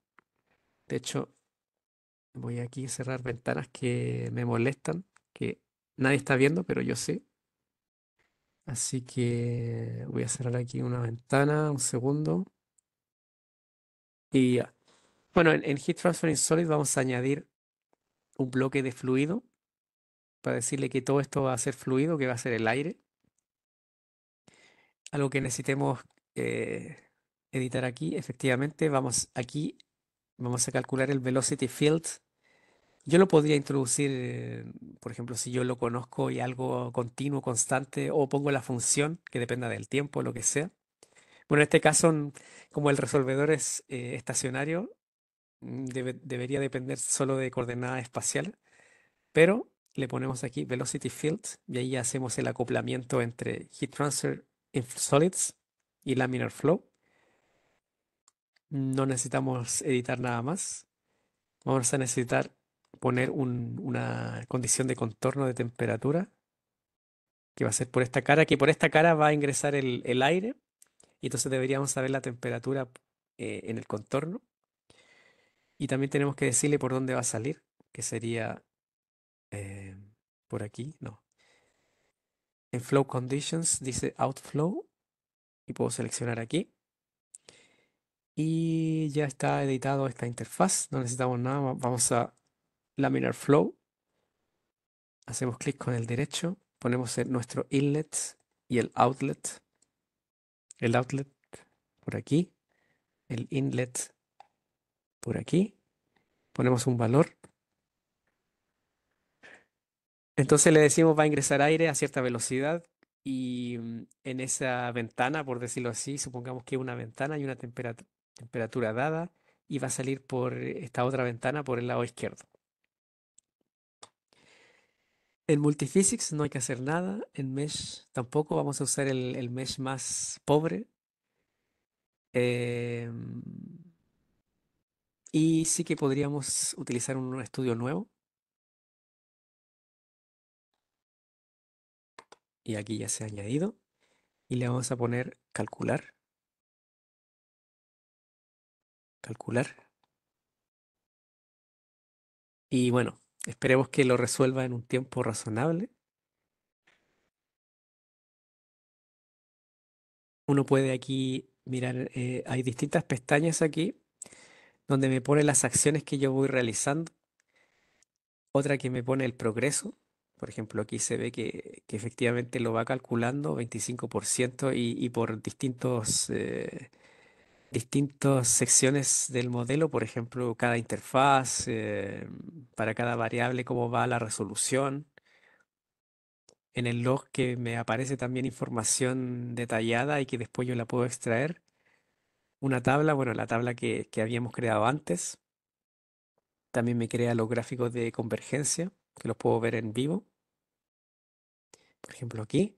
De hecho, voy aquí a cerrar ventanas que me molestan, que nadie está viendo, pero yo sí. Así que voy a cerrar aquí una ventana, un segundo. Y ya. Bueno, en Heat Transfer in Solid vamos a añadir un bloque de fluido para decirle que todo esto va a ser fluido, que va a ser el aire. Algo que necesitemos eh, editar aquí, efectivamente, vamos aquí, vamos a calcular el velocity field Yo lo podría introducir, por ejemplo, si yo lo conozco y algo continuo, constante, o pongo la función que dependa del tiempo, lo que sea. Bueno, en este caso, como el resolvedor es estacionario, debería depender solo de coordenadas espaciales, pero le ponemos aquí Velocity Field y ahí hacemos el acoplamiento entre Heat Transfer in Solids y Laminar Flow. No necesitamos editar nada más. Vamos a necesitar poner una condición de contorno de temperatura que va a ser por esta cara, que por esta cara va a ingresar el aire y entonces deberíamos saber la temperatura en el contorno y también tenemos que decirle por dónde va a salir, que sería eh, por aquí, no. En Flow Conditions dice Outflow y puedo seleccionar aquí y ya está editado esta interfaz, no necesitamos nada, vamos a Laminar Flow. Hacemos clic con el derecho, ponemos nuestro inlet y el outlet. El outlet por aquí, el inlet por aquí. Ponemos un valor. Entonces le decimos va a ingresar aire a cierta velocidad y en esa ventana, por decirlo así, supongamos que una ventana y una temperatura dada y va a salir por esta otra ventana por el lado izquierdo. En Multiphysics no hay que hacer nada. En Mesh tampoco. Vamos a usar el Mesh más pobre. Em, y sí que podríamos utilizar un estudio nuevo. Y aquí ya se ha añadido. Y le vamos a poner calcular, calcular. Y bueno, esperemos que lo resuelva en un tiempo razonable. Uno puede aquí mirar, hay distintas pestañas aquí donde me pone las acciones que yo voy realizando. Otra que me pone el progreso. Por ejemplo, aquí se ve que efectivamente lo va calculando 25% y por distintas secciones del modelo, por ejemplo, cada interfaz, para cada variable, cómo va la resolución. En el log que me aparece también información detallada y que después yo la puedo extraer. Una tabla, bueno, la tabla que habíamos creado antes. También me crea los gráficos de convergencia, que los puedo ver en vivo, por ejemplo aquí.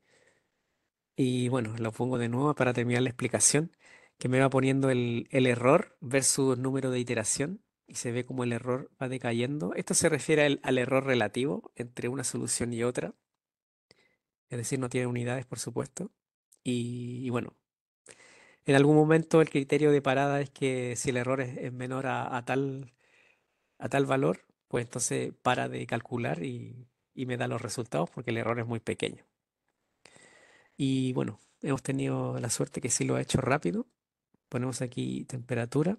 Y bueno, lo pongo de nuevo para terminar la explicación, que me va poniendo el error versus número de iteración y se ve como el error va decayendo. Esto se refiere al error relativo entre una solución y otra, es decir, no tiene unidades, por supuesto. Y bueno, en algún momento el criterio de parada es que si el error es menor a tal valor, pues entonces para de calcular y me da los resultados porque el error es muy pequeño. Y bueno, hemos tenido la suerte que sí lo ha hecho rápido. Ponemos aquí temperatura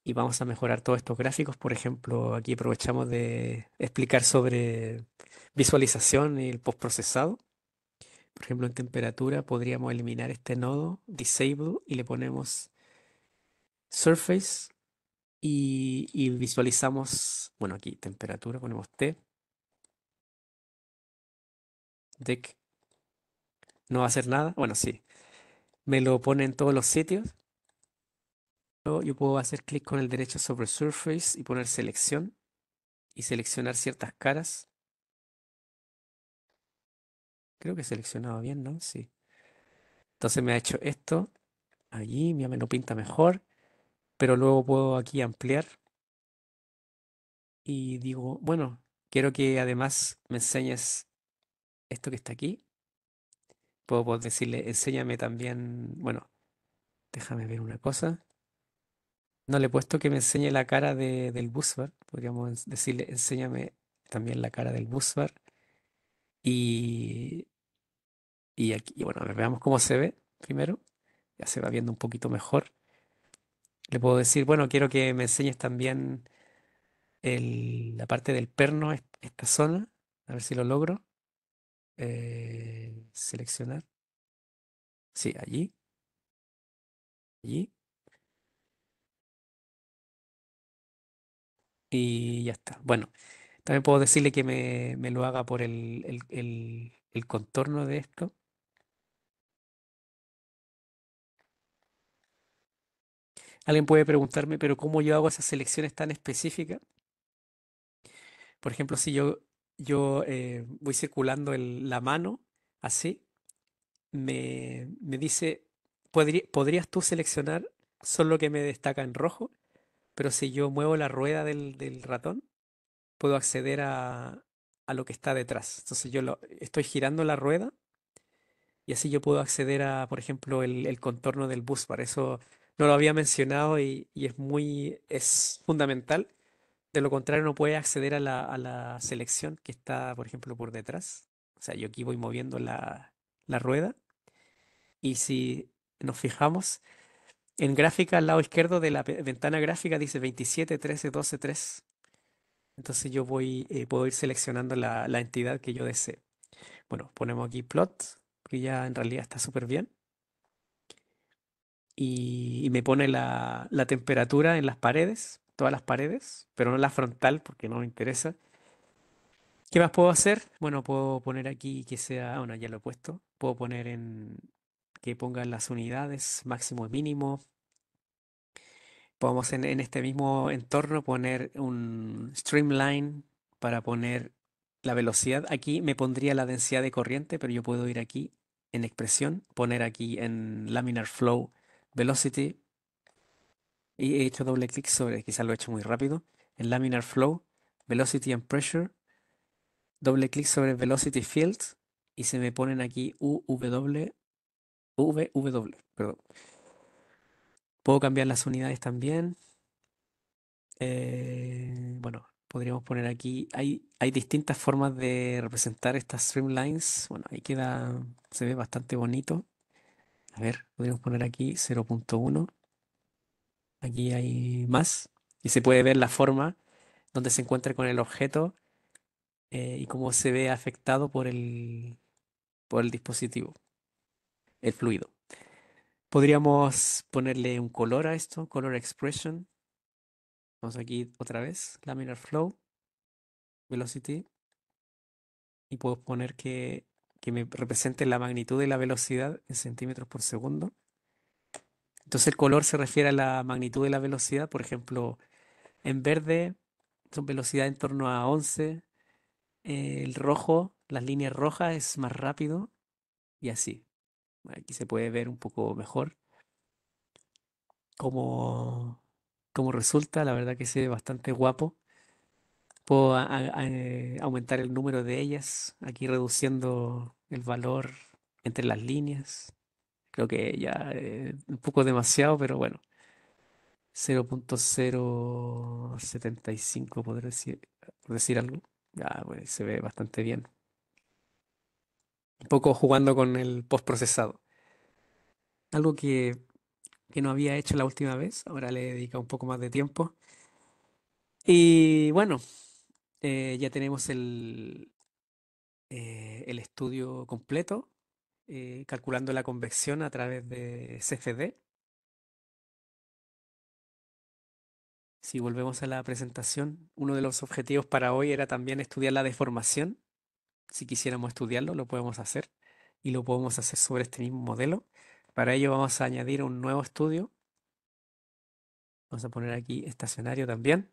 y vamos a mejorar todos estos gráficos. Por ejemplo, aquí aprovechamos de explicar sobre visualización y el postprocesado. Por ejemplo, en temperatura podríamos eliminar este nodo, disable, y le ponemos surface y visualizamos, bueno, aquí temperatura, ponemos T, dec, no va a hacer nada. Bueno, sí, me lo pone en todos los sitios. Luego yo puedo hacer clic con el derecho sobre surface y poner selección y seleccionar ciertas caras. Creo que he seleccionado bien, ¿no? Sí. Entonces me ha hecho esto allí, ya me lo pinta mejor, pero luego puedo aquí ampliar y digo, bueno, quiero que además me enseñes esto que está aquí. Puedo decirle, enséñame también, bueno, déjame ver una cosa. No le he puesto que me enseñe la cara del busbar. Podríamos decirle, enséñame también la cara del busbar. Y, y aquí, y bueno, a ver, veamos cómo se ve primero. Ya se va viendo un poquito mejor. Le puedo decir, bueno, quiero que me enseñes también la parte del perno, esta zona. A ver si lo logro. Seleccionar. Sí, allí, allí. y ya está. Bueno, también puedo decirle que me lo haga por el contorno de esto. Alguien puede preguntarme, pero ¿cómo yo hago esas selecciones tan específicas? Por ejemplo, si yo voy circulando la mano así, me dice, ¿podrías tú seleccionar solo lo que me destaca en rojo? Pero si yo muevo la rueda del ratón, puedo acceder a lo que está detrás. Entonces estoy girando la rueda y así yo puedo acceder a, por ejemplo, el contorno del bus bar. Eso no lo había mencionado y es fundamental. De lo contrario, no puede acceder a la selección que está, por ejemplo, por detrás. O sea, yo aquí voy moviendo la rueda y si nos fijamos, en gráfica al lado izquierdo de la ventana gráfica dice 27, 13, 12, 3. Entonces puedo ir seleccionando la entidad que yo desee. Bueno, ponemos aquí plot, que ya en realidad está súper bien. Y me pone la temperatura en las paredes, todas las paredes, pero no la frontal porque no me interesa. ¿Qué más puedo hacer? Bueno, puedo poner aquí que sea, bueno, ya lo he puesto. Puedo poner que pongan las unidades, máximo y mínimo. Podemos en este mismo entorno poner un streamline para poner la velocidad. Aquí me pondría la densidad de corriente, pero yo puedo ir aquí en expresión, poner aquí en laminar flow velocity y he hecho doble clic sobre, quizás lo he hecho muy rápido, en laminar flow velocity and pressure, doble clic sobre velocity fields y se me ponen aquí UVW, perdón. Puedo cambiar las unidades también. Bueno, podríamos poner aquí, hay distintas formas de representar estas streamlines. Bueno, ahí queda, se ve bastante bonito. A ver, podríamos poner aquí 0.1. Aquí hay más. Y se puede ver la forma donde se encuentra con el objeto y cómo se ve afectado por el dispositivo, el fluido. Podríamos ponerle un color a esto, color expression. Vamos aquí otra vez, laminar flow, velocity. Y puedo poner que me represente la magnitud de la velocidad en centímetros por segundo. Entonces el color se refiere a la magnitud de la velocidad. Por ejemplo, en verde son velocidad en torno a 11. El rojo, las líneas rojas es más rápido y así. Aquí se puede ver un poco mejor cómo, cómo resulta. La verdad que se ve bastante guapo. Puedo aumentar el número de ellas, aquí reduciendo el valor entre las líneas. Creo que ya un poco demasiado, pero bueno, 0.075 por decir algo. Ya, pues, se ve bastante bien. Un poco jugando con el postprocesado. Algo que no había hecho la última vez, ahora le he dedicado un poco más de tiempo. Y bueno, ya tenemos el estudio completo, calculando la convección a través de CFD. Si volvemos a la presentación, uno de los objetivos para hoy era también estudiar la deformación. Si quisiéramos estudiarlo, lo podemos hacer y lo podemos hacer sobre este mismo modelo. Para ello vamos a añadir un nuevo estudio. Vamos a poner aquí estacionario también.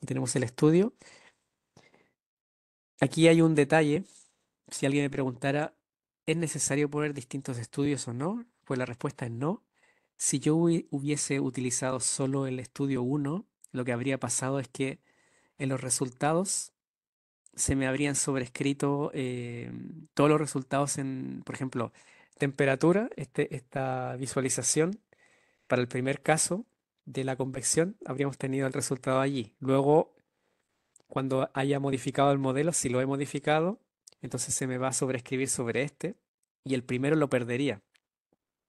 Y tenemos el estudio. Aquí hay un detalle. Si alguien me preguntara, ¿es necesario poner distintos estudios o no? Pues la respuesta es no. Si yo hubiese utilizado solo el estudio uno, lo que habría pasado es que en los resultados se me habrían sobrescrito todos los resultados en, por ejemplo, temperatura, esta visualización para el primer caso de la convección, habríamos tenido el resultado allí. Luego, cuando haya modificado el modelo, si lo he modificado, entonces se me va a sobreescribir sobre este y el primero lo perdería.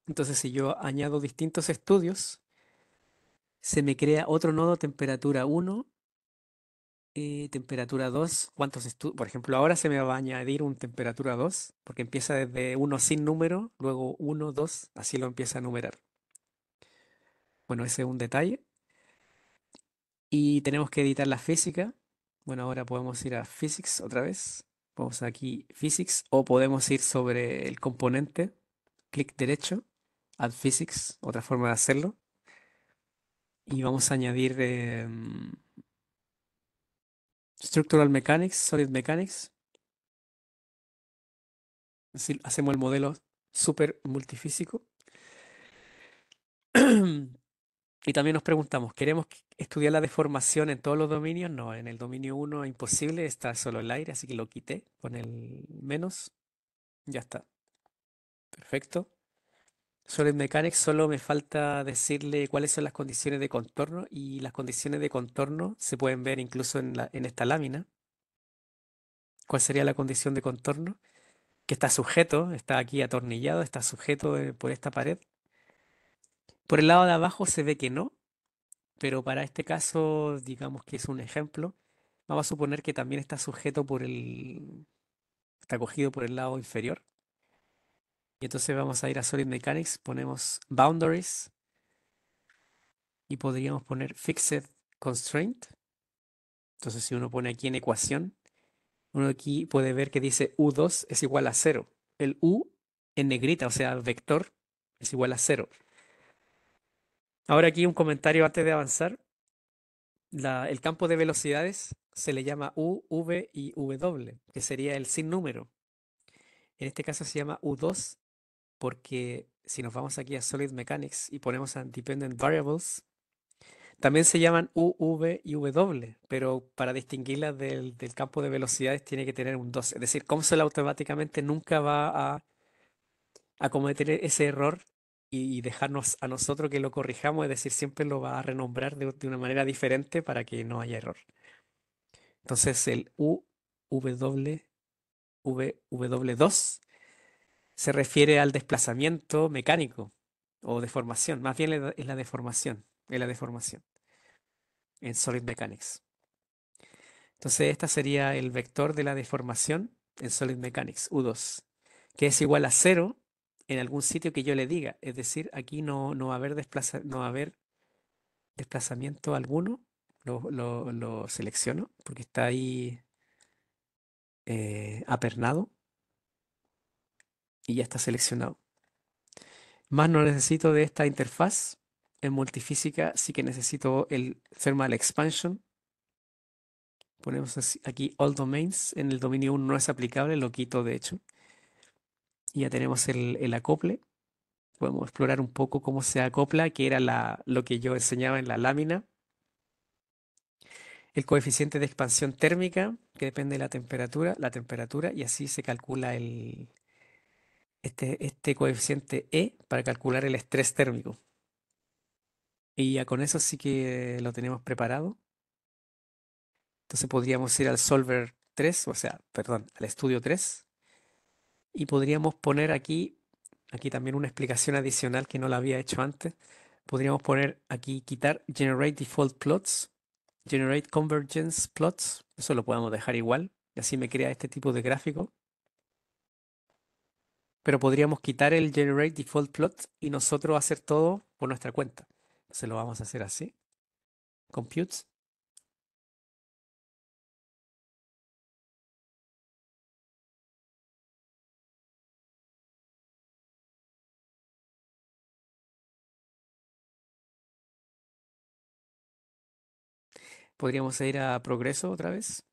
Entonces, si yo añado distintos estudios, se me crea otro nodo temperatura uno, temperatura 2. ¿Cuántos estudios? Por ejemplo, ahora se me va a añadir un temperatura 2 porque empieza desde uno sin número, luego uno 2 así lo empieza a numerar. Bueno, ese es un detalle. Y tenemos que editar la física. Bueno, ahora podemos ir a Physics otra vez. Vamos aquí Physics o podemos ir sobre el componente, clic derecho, Add Physics, otra forma de hacerlo. Y vamos a añadir Structural Mechanics, Solid Mechanics. Así hacemos el modelo súper multifísico. Y también nos preguntamos, ¿queremos estudiar la deformación en todos los dominios? No, en el dominio uno es imposible, está solo el aire, así que lo quité con el menos. Ya está, perfecto. Solid Mechanics solo me falta decirle cuáles son las condiciones de contorno y las condiciones de contorno se pueden ver incluso en esta lámina. ¿Cuál sería la condición de contorno? Que está sujeto, está aquí atornillado, está sujeto por esta pared. Por el lado de abajo se ve que no, pero para este caso, digamos que es un ejemplo, vamos a suponer que también está sujeto está cogido por el lado inferior. Y entonces vamos a ir a Solid Mechanics, ponemos Boundaries y podríamos poner Fixed Constraint. Entonces si uno pone aquí en ecuación, uno aquí puede ver que dice U2 es igual a 0. El U en negrita, o sea, vector, es igual a 0. Ahora aquí un comentario antes de avanzar. El campo de velocidades se le llama U, V y W, que sería el sin número. En este caso se llama U2 porque si nos vamos aquí a Solid Mechanics y ponemos a Dependent Variables, también se llaman U, V y W, pero para distinguirlas del campo de velocidades tiene que tener un 2. Es decir, COMSOL automáticamente nunca va a cometer ese error y dejarnos a nosotros que lo corrijamos, es decir, siempre lo va a renombrar de una manera diferente para que no haya error. Entonces el UWW2 se refiere al desplazamiento mecánico o deformación, más bien es la deformación en Solid Mechanics. Entonces este sería el vector de la deformación en Solid Mechanics, U2, que es igual a 0 en algún sitio que yo le diga. Es decir, aquí no va a haber no va a haber desplazamiento alguno. Lo selecciono porque está ahí apernado y ya está seleccionado. Más no necesito de esta interfaz. En multifísica sí que necesito el Thermal Expansion. Ponemos aquí All Domains. En el dominio 1 no es aplicable, lo quito de hecho. Y ya tenemos el acople. Podemos explorar un poco cómo se acopla, que era lo que yo enseñaba en la lámina. El coeficiente de expansión térmica, que depende de la temperatura, y así se calcula este coeficiente E para calcular el estrés térmico. Y ya con eso sí que lo tenemos preparado. Entonces podríamos ir al Solver 3, o sea, perdón, al Estudio 3, y podríamos poner aquí también una explicación adicional que no la había hecho antes. Podríamos poner aquí, quitar Generate Default Plots, Generate Convergence Plots, eso lo podemos dejar igual, y así me crea este tipo de gráfico. Pero podríamos quitar el Generate Default Plot y nosotros hacer todo por nuestra cuenta. Entonces lo vamos a hacer así. Compute. Podríamos ir a progreso otra vez.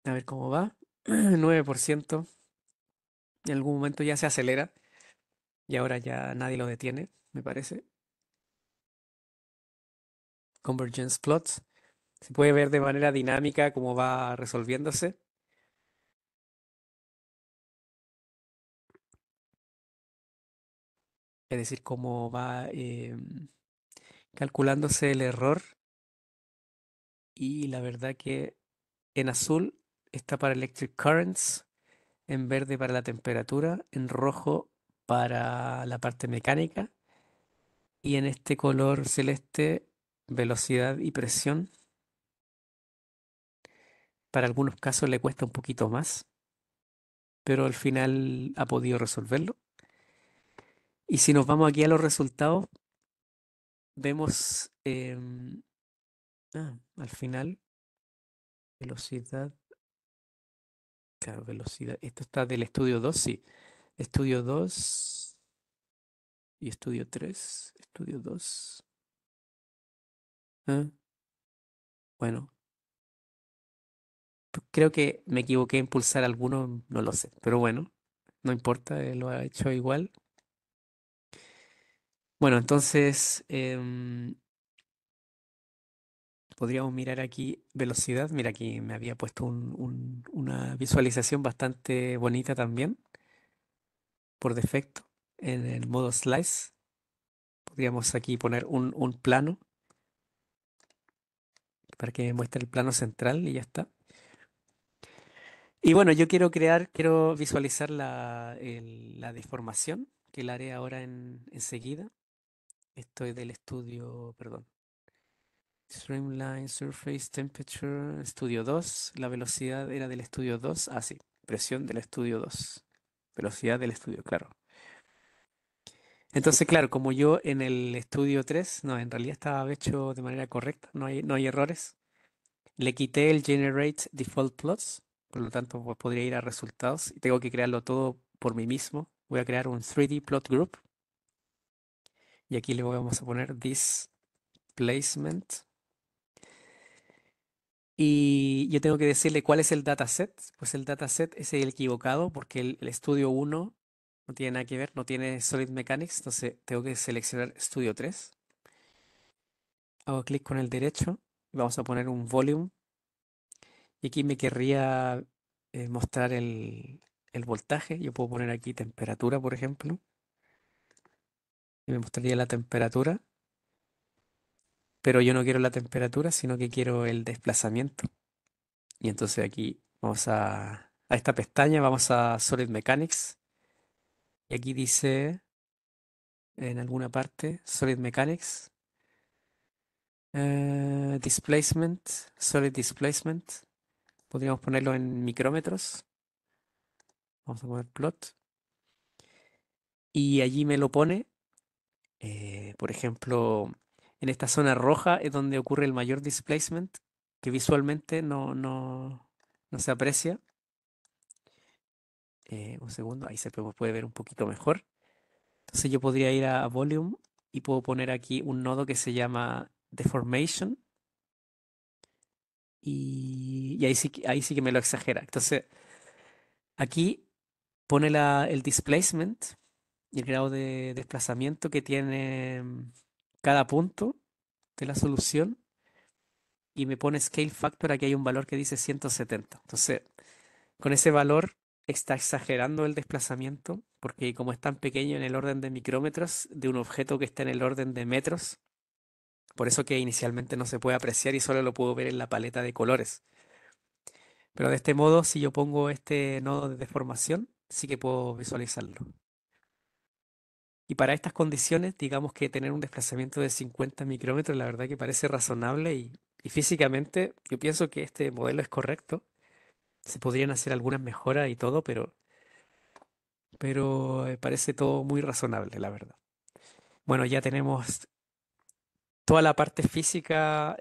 A ver cómo va. 9%. En algún momento ya se acelera y ahora ya nadie lo detiene, me parece. Convergence plots. Se puede ver de manera dinámica cómo va resolviéndose. Es decir, cómo va calculándose el error. Y la verdad que en azul está para electric currents, en verde para la temperatura, en rojo para la parte mecánica y en este color celeste velocidad y presión. Para algunos casos le cuesta un poquito más, pero al final ha podido resolverlo. Y si nos vamos aquí a los resultados, vemos Al final, velocidad, claro, velocidad. Esto está del estudio 2, sí. Estudio 2 y estudio 3. Estudio 2. Ah, bueno, creo que me equivoqué en pulsar alguno, no lo sé. Pero bueno, no importa, lo ha hecho igual. Bueno, entonces podríamos mirar aquí velocidad. Mira, aquí me había puesto una visualización bastante bonita también, por defecto, en el modo slice. Podríamos aquí poner un plano para que me muestre el plano central y ya está. Y bueno, yo quiero visualizar la deformación, que la haré ahora enseguida. Esto es del estudio, perdón. Streamline, Surface, Temperature, estudio 2. La velocidad era del estudio 2. Ah, sí, presión del estudio 2. Velocidad del estudio, claro. Entonces, claro, como yo en el estudio 3, no, en realidad estaba hecho de manera correcta, no hay errores. Le quité el Generate Default Plots, por lo tanto pues, podría ir a resultados y tengo que crearlo todo por mí mismo. Voy a crear un 3D Plot Group y aquí le vamos a poner Displacement. Y yo tengo que decirle cuál es el dataset. Pues el dataset es el equivocado porque el Studio 1 no tiene nada que ver, no tiene Solid Mechanics, entonces tengo que seleccionar Studio 3. Hago clic con el derecho y vamos a poner un volume. Y aquí me querría mostrar el voltaje. Yo puedo poner aquí temperatura, por ejemplo, y me mostraría la temperatura, pero yo no quiero la temperatura, sino que quiero el desplazamiento. Y entonces aquí vamos a esta pestaña, vamos a Solid Mechanics. Y aquí dice en alguna parte Solid Mechanics, Displacement, Solid Displacement. Podríamos ponerlo en micrómetros. Vamos a poner plot. Y allí me lo pone. Por ejemplo, en esta zona roja es donde ocurre el mayor displacement, que visualmente no se aprecia. Un segundo, ahí se puede ver un poquito mejor. Entonces yo podría ir a Volume y puedo poner aquí un nodo que se llama Deformation y ahí sí que me lo exagera. Entonces aquí pone el displacement y el grado de desplazamiento que tiene cada punto de la solución y me pone scale factor, aquí hay un valor que dice 170. Entonces, con ese valor está exagerando el desplazamiento, porque como es tan pequeño en el orden de micrómetros de un objeto que está en el orden de metros, por eso que inicialmente no se puede apreciar y solo lo puedo ver en la paleta de colores. Pero de este modo, si yo pongo este nodo de deformación, sí que puedo visualizarlo. Y para estas condiciones, digamos que tener un desplazamiento de 50 micrómetros, la verdad que parece razonable y físicamente yo pienso que este modelo es correcto. Se podrían hacer algunas mejoras y todo, pero parece todo muy razonable, la verdad. Bueno, ya tenemos toda la parte física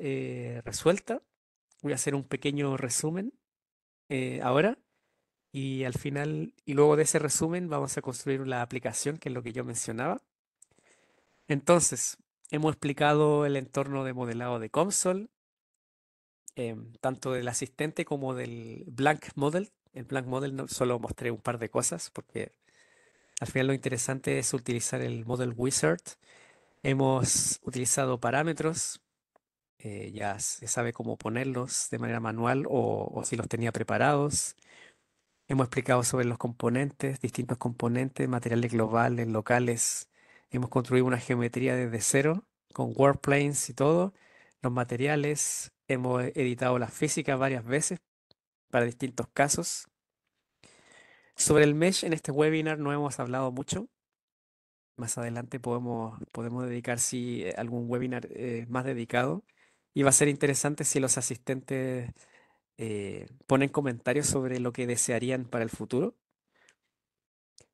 resuelta. Voy a hacer un pequeño resumen ahora y al final, y luego de ese resumen vamos a construir la aplicación, que es lo que yo mencionaba. Entonces, hemos explicado el entorno de modelado de Comsol, tanto del asistente como del Blank Model. El Blank Model solo mostré un par de cosas porque al final lo interesante es utilizar el Model Wizard. Hemos utilizado parámetros, ya se sabe cómo ponerlos de manera manual o si los tenía preparados. Hemos explicado sobre los componentes, distintos componentes, materiales globales, locales. Hemos construido una geometría desde cero, con workplanes y todo. Los materiales, hemos editado las físicas varias veces para distintos casos. Sobre el mesh en este webinar no hemos hablado mucho. Más adelante podemos dedicar sí, algún webinar más dedicado. Y va a ser interesante si los asistentes ponen comentarios sobre lo que desearían para el futuro.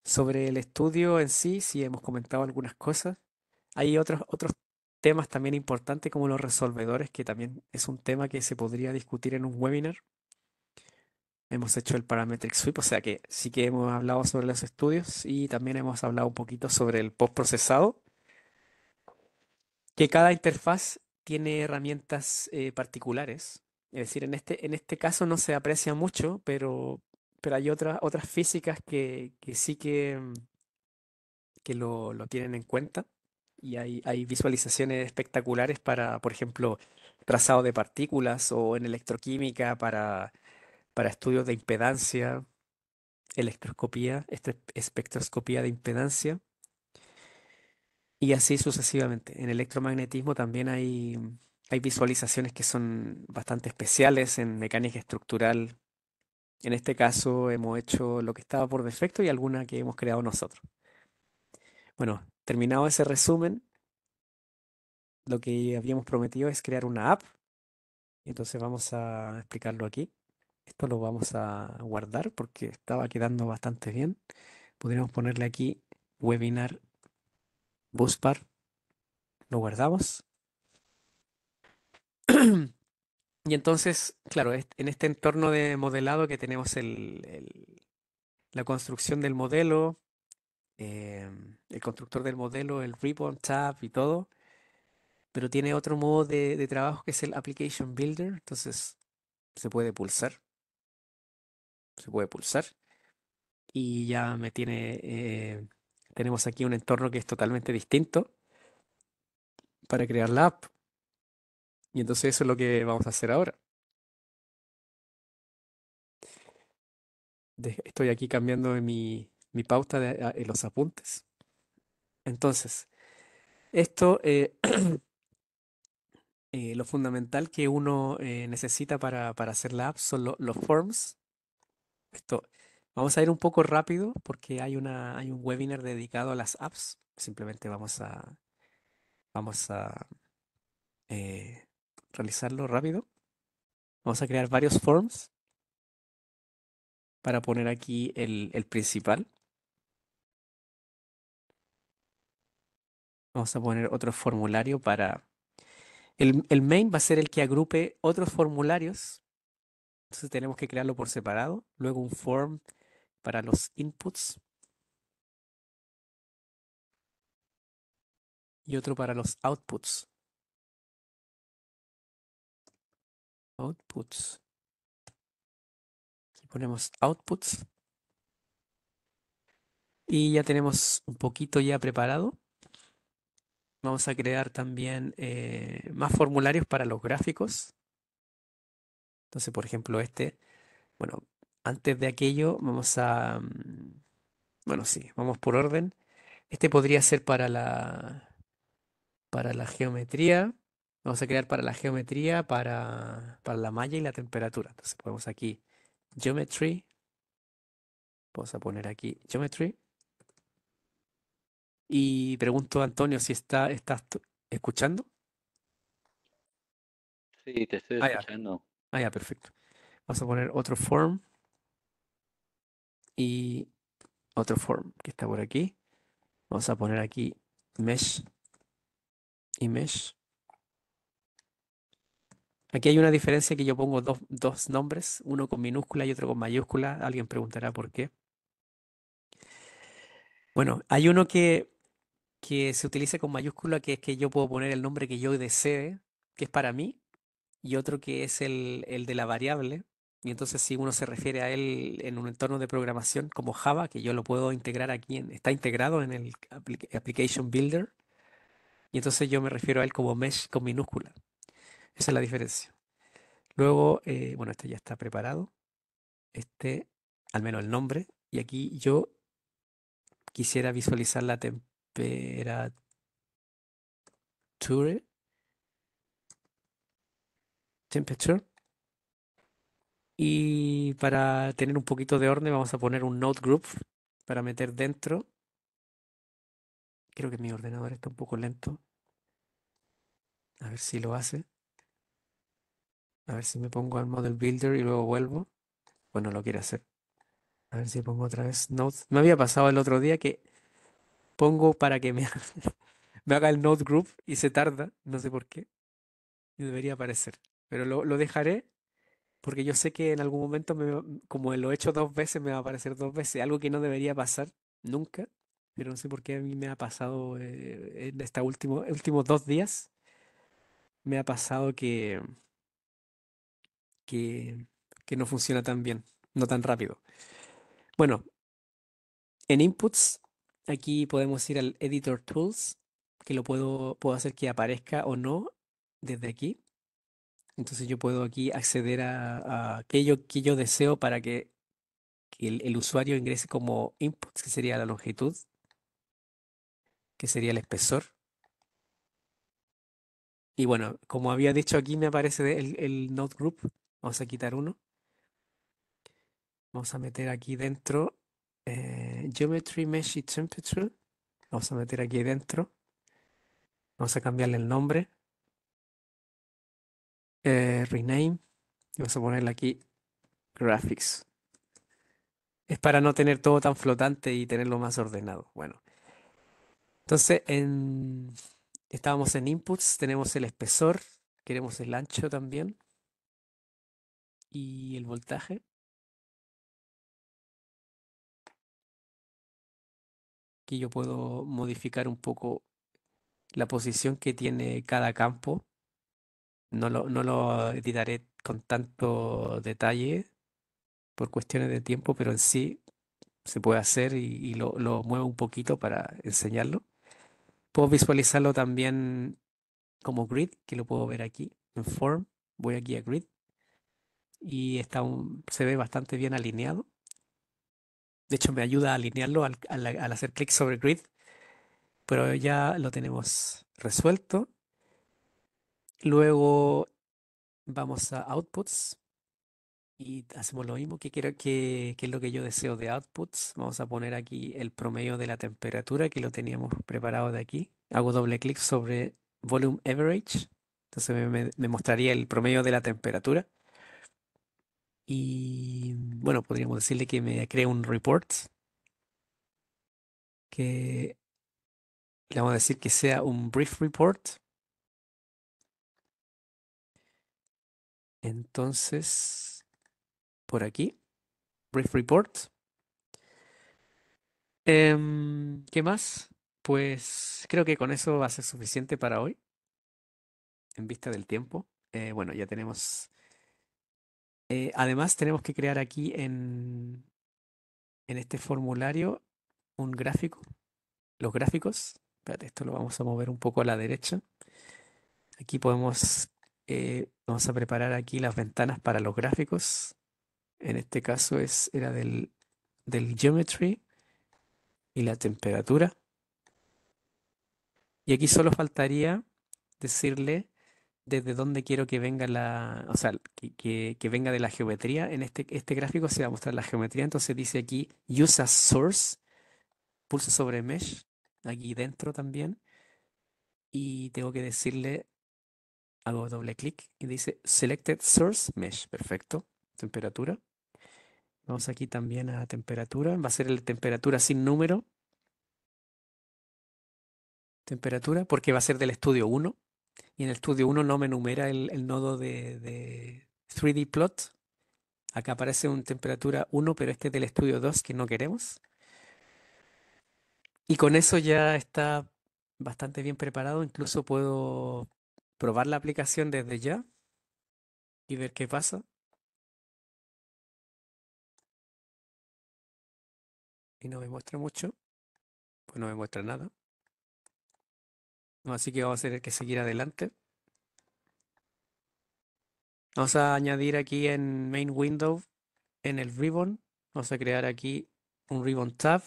Sobre el estudio en sí, sí hemos comentado algunas cosas. Hay otros temas también importantes como los resolvedores, que también es un tema que se podría discutir en un webinar. Hemos hecho el Parametric Sweep, o sea que sí que hemos hablado sobre los estudios y también hemos hablado un poquito sobre el postprocesado, que cada interfaz tiene herramientas particulares. Es decir, en este caso no se aprecia mucho, pero hay otras físicas que sí que lo tienen en cuenta. Y hay visualizaciones espectaculares para, por ejemplo, trazado de partículas o en electroquímica para estudios de impedancia, electroscopía, espectroscopía de impedancia y así sucesivamente. En electromagnetismo también hay visualizaciones que son bastante especiales en mecánica estructural. En este caso hemos hecho lo que estaba por defecto y alguna que hemos creado nosotros. Bueno, terminado ese resumen, lo que habíamos prometido es crear una app. Entonces vamos a explicarlo aquí. Esto lo vamos a guardar porque estaba quedando bastante bien. Podríamos ponerle aquí webinar busbar. Lo guardamos. Y entonces, claro, en este entorno de modelado que tenemos la construcción del modelo, el constructor del modelo, el ribbon, tab y todo, pero tiene otro modo de trabajo que es el application builder. Entonces se puede pulsar, se puede pulsar y ya tenemos aquí un entorno que es totalmente distinto para crear la app. Y entonces eso es lo que vamos a hacer ahora. Estoy aquí cambiando mi pauta en los apuntes. Entonces, esto, lo fundamental que uno necesita para hacer la app son los forms. Esto, vamos a ir un poco rápido porque hay un webinar dedicado a las apps. Simplemente vamos a eh, realizarlo rápido. Vamos a crear varios forms para poner aquí el principal. Vamos a poner otro formulario para... el main va a ser el que agrupe otros formularios. Entonces tenemos que crearlo por separado. Luego un form para los inputs y otro para los outputs. Outputs. Aquí ponemos outputs y ya tenemos un poquito ya preparado. Vamos a crear también más formularios para los gráficos. Entonces, por ejemplo, bueno, antes de aquello bueno, sí, vamos por orden. Este podría ser para la geometría. Vamos a crear para la geometría, para la malla y la temperatura. Entonces ponemos aquí geometry. Vamos a poner aquí geometry. Y pregunto a Antonio si estás escuchando. Sí, te estoy Ah, ya. escuchando. Ah, ya, perfecto. Vamos a poner otro form y otro form que está por aquí. Vamos a poner aquí mesh y mesh. Aquí hay una diferencia que yo pongo dos nombres, uno con minúscula y otro con mayúscula. Alguien preguntará por qué. Bueno, hay uno que se utiliza con mayúscula, que es que yo puedo poner el nombre que yo desee, que es para mí, y otro que es el de la variable. Y entonces si uno se refiere a él en un entorno de programación como Java, que yo lo puedo integrar aquí, está integrado en el Application Builder, y entonces yo me refiero a él como mesh con minúscula. Esa es la diferencia. Luego, bueno, este ya está preparado, al menos el nombre, y aquí yo quisiera visualizar la temperatura, temperature. Y para tener un poquito de orden vamos a poner un node group para meter dentro. Creo que mi ordenador está un poco lento. A ver si lo hace. A ver si me pongo al model builder y luego vuelvo. Bueno, lo quiere hacer. A ver si pongo otra vez node. Me había pasado el otro día que pongo para que me, me haga el node group y se tarda, no sé por qué, y debería aparecer. Pero lo dejaré porque yo sé que en algún momento, como lo he hecho 2 veces, me va a aparecer 2 veces, algo que no debería pasar nunca, pero no sé por qué a mí me ha pasado en estos últimos 2 días, me ha pasado que, que no funciona tan bien, no tan rápido. Bueno, en Inputs, aquí podemos ir al Editor Tools, que puedo hacer que aparezca o no desde aquí. Entonces yo puedo aquí acceder a aquello que yo deseo para que el usuario ingrese como inputs, que sería la longitud, que sería el espesor. Y bueno, como había dicho aquí me aparece el node group. Vamos a quitar uno. Vamos a meter aquí dentro Geometry Mesh y Temperature. Vamos a meter aquí dentro. Vamos a cambiarle el nombre. Rename. Y vamos a ponerle aquí Graphics. Es para no tener todo tan flotante y tenerlo más ordenado. Bueno, entonces estábamos en Inputs. Tenemos el espesor. Queremos el ancho también. Y el voltaje. Aquí yo puedo modificar un poco la posición que tiene cada campo. No lo editaré con tanto detalle por cuestiones de tiempo, pero en sí se puede hacer y lo muevo un poquito para enseñarlo. Puedo visualizarlo también como grid, que lo puedo ver aquí en Form. Voy aquí a Grid y se ve bastante bien alineado. De hecho, me ayuda a alinearlo al hacer clic sobre Grid, pero ya lo tenemos resuelto. Luego vamos a Outputs y hacemos lo mismo que es lo que yo deseo de Outputs. Vamos a poner aquí el promedio de la temperatura que lo teníamos preparado de aquí. Hago doble clic sobre Volume Average. Entonces me mostraría el promedio de la temperatura. Y bueno, podríamos decirle que me cree un report que le vamos a decir que sea un brief report. Entonces, por aquí, brief report. ¿Qué más? Pues creo que con eso va a ser suficiente para hoy, en vista del tiempo. Bueno, ya tenemos. Además, tenemos que crear aquí en este formulario un gráfico. Los gráficos. Espérate, esto lo vamos a mover un poco a la derecha. Aquí vamos a preparar aquí las ventanas para los gráficos. En este caso era del geometry y la temperatura. Y aquí solo faltaría decirle desde dónde quiero que venga o sea, que venga de la geometría. En este gráfico se va a mostrar la geometría, entonces dice aquí Use as Source, pulso sobre Mesh, aquí dentro también, y tengo que decirle, hago doble clic y dice Selected Source Mesh, perfecto, temperatura. Vamos aquí también a temperatura, va a ser la temperatura sin número, temperatura, porque va a ser del estudio 1, y en el estudio 1 no me numera el nodo de 3D Plot. Acá aparece una temperatura 1, pero este es del estudio 2 que no queremos. Y con eso ya está bastante bien preparado. Incluso puedo probar la aplicación desde ya y ver qué pasa. Y no me muestra mucho, pues no me muestra nada. No, así que vamos a tener que seguir adelante. Vamos a añadir aquí en Main Window, en el ribbon, vamos a crear aquí un ribbon tab.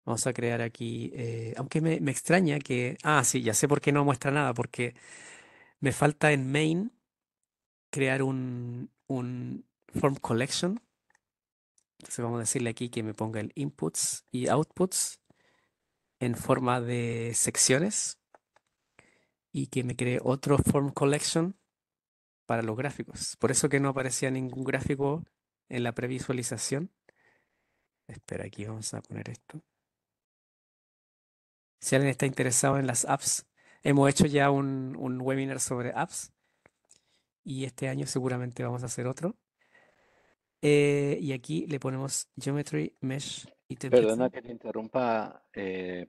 Vamos a crear aquí, aunque me extraña que... Ah, sí, ya sé por qué no muestra nada, porque me falta en main crear un form collection. Entonces vamos a decirle aquí que me ponga el inputs y outputs en forma de secciones y que me cree otro form collection para los gráficos. Por eso que no aparecía ningún gráfico en la previsualización. Espera, aquí vamos a poner esto. Si alguien está interesado en las apps, hemos hecho ya un webinar sobre apps y este año seguramente vamos a hacer otro. Y aquí le ponemos Geometry, Mesh y Perdona Temperature. que te interrumpa,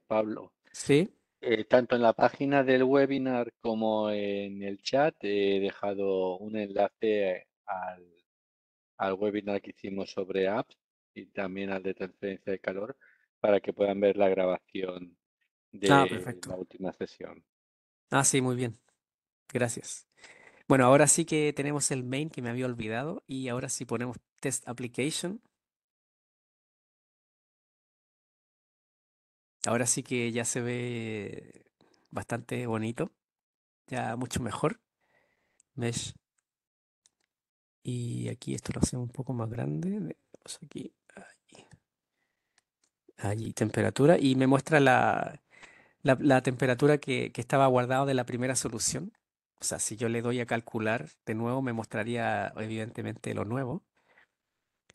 Pablo. Sí. Tanto en la página del webinar como en el chat he dejado un enlace al webinar que hicimos sobre apps y también al de transferencia de calor para que puedan ver la grabación Ah, de perfecto. la última sesión. Ah, sí, muy bien. Gracias. Bueno, ahora sí que tenemos el main que me había olvidado y ahora sí ponemos Test Application. Ahora sí que ya se ve bastante bonito, ya mucho mejor. Mesh. Y aquí esto lo hacemos un poco más grande. Vamos aquí, allí, temperatura. Y me muestra la temperatura que estaba guardado de la primera solución. O sea, si yo le doy a calcular de nuevo, me mostraría evidentemente lo nuevo.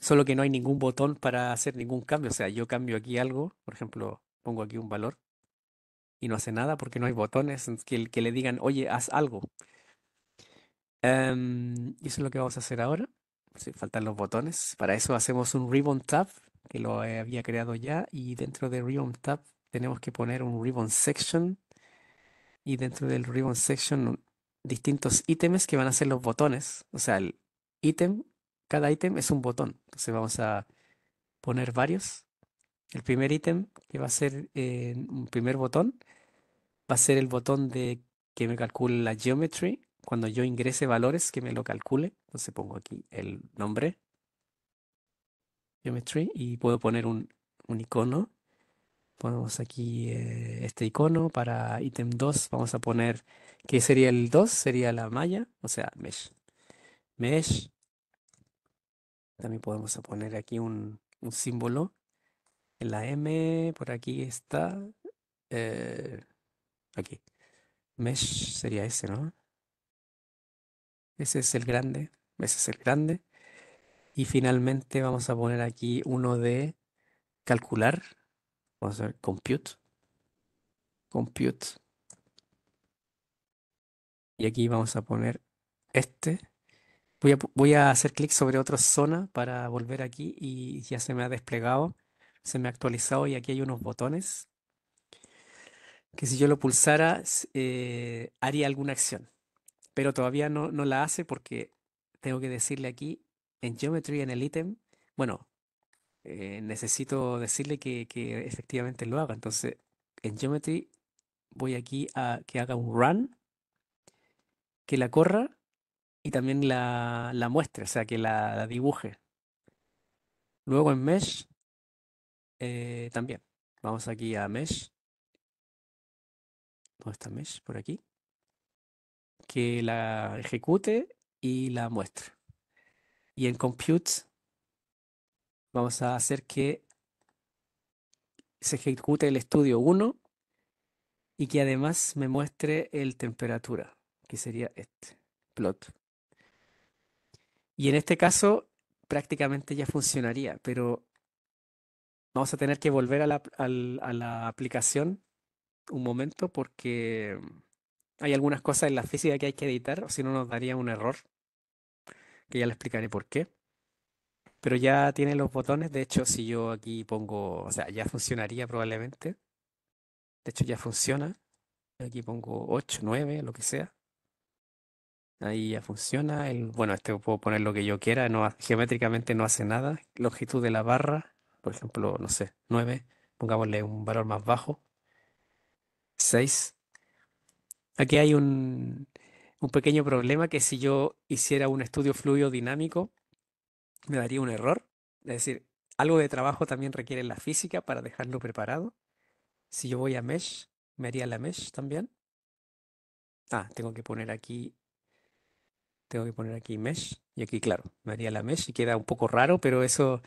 Solo que no hay ningún botón para hacer ningún cambio. O sea, yo cambio aquí algo, por ejemplo, pongo aquí un valor y no hace nada porque no hay botones que le digan, oye, haz algo. Y eso es lo que vamos a hacer ahora. Sí, faltan los botones. Para eso hacemos un Ribbon Tab, que lo había creado ya. Y dentro de Ribbon Tab tenemos que poner un Ribbon Section. Y dentro del Ribbon Section, distintos ítems que van a ser los botones. O sea, el ítem, cada ítem es un botón. Entonces vamos a poner varios. El primer ítem, que va a ser un primer botón, va a ser el botón de que me calcule la geometry. Cuando yo ingrese valores, que me lo calcule. Entonces pongo aquí el nombre, geometry, y puedo poner un icono. Ponemos aquí este icono para ítem 2. Vamos a poner, ¿qué sería el 2? Sería la malla, o sea, mesh. Mesh. También podemos poner aquí un símbolo. En la M, por aquí está. eh, Aquí. Mesh sería ese, ¿no? Ese es el grande. Ese es el grande. Y finalmente vamos a poner aquí uno de calcular. Vamos a ver, compute. Compute. Y aquí vamos a poner este. Voy a hacer clic sobre otra zona para volver aquí y ya se me ha desplegado. Se me ha actualizado y aquí hay unos botones que si yo lo pulsara haría alguna acción. Pero todavía no la hace porque tengo que decirle aquí en Geometry, en el ítem. Bueno, necesito decirle que efectivamente lo haga. Entonces, en Geometry voy aquí a que haga un run, que la corra y también la muestre, o sea, que la dibuje. Luego en Mesh también. Vamos aquí a Mesh. ¿Dónde está Mesh? Por aquí. Que la ejecute y la muestre. Y en Compute vamos a hacer que se ejecute el estudio uno y que además me muestre el temperatura, que sería este, plot. Y en este caso prácticamente ya funcionaría, pero vamos a tener que volver a a la aplicación un momento porque hay algunas cosas en la física que hay que editar, o si no nos daría un error, que ya le explicaré por qué. Pero ya tiene los botones, de hecho si yo aquí pongo, o sea, ya funcionaría probablemente. De hecho ya funciona. Aquí pongo 8 9 lo que sea. Ahí ya funciona. Bueno, este puedo poner lo que yo quiera. No, geométricamente no hace nada. Longitud de la barra, por ejemplo, no sé, 9. Pongámosle un valor más bajo. 6. Aquí hay un pequeño problema que si yo hiciera un estudio fluido dinámico, me daría un error. Es decir, algo de trabajo también requiere la física para dejarlo preparado. Si yo voy a Mesh, me haría la Mesh también. Ah, tengo que poner aquí Mesh. Y aquí, claro, me haría la Mesh y queda un poco raro, pero eso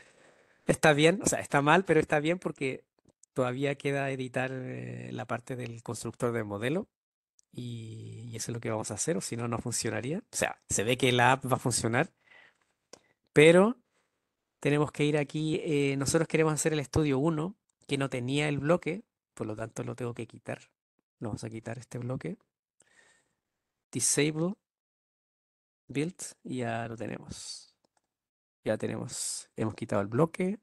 está bien. O sea, está mal, pero está bien porque todavía queda editar la parte del constructor del modelo. Y eso es lo que vamos a hacer, o si no, no funcionaría. O sea, se ve que la app va a funcionar, pero tenemos que ir aquí. Nosotros queremos hacer el estudio uno que no tenía el bloque, por lo tanto lo tengo que quitar. Lo vamos a quitar este bloque. Disable build y ya lo tenemos. Ya tenemos, hemos quitado el bloque.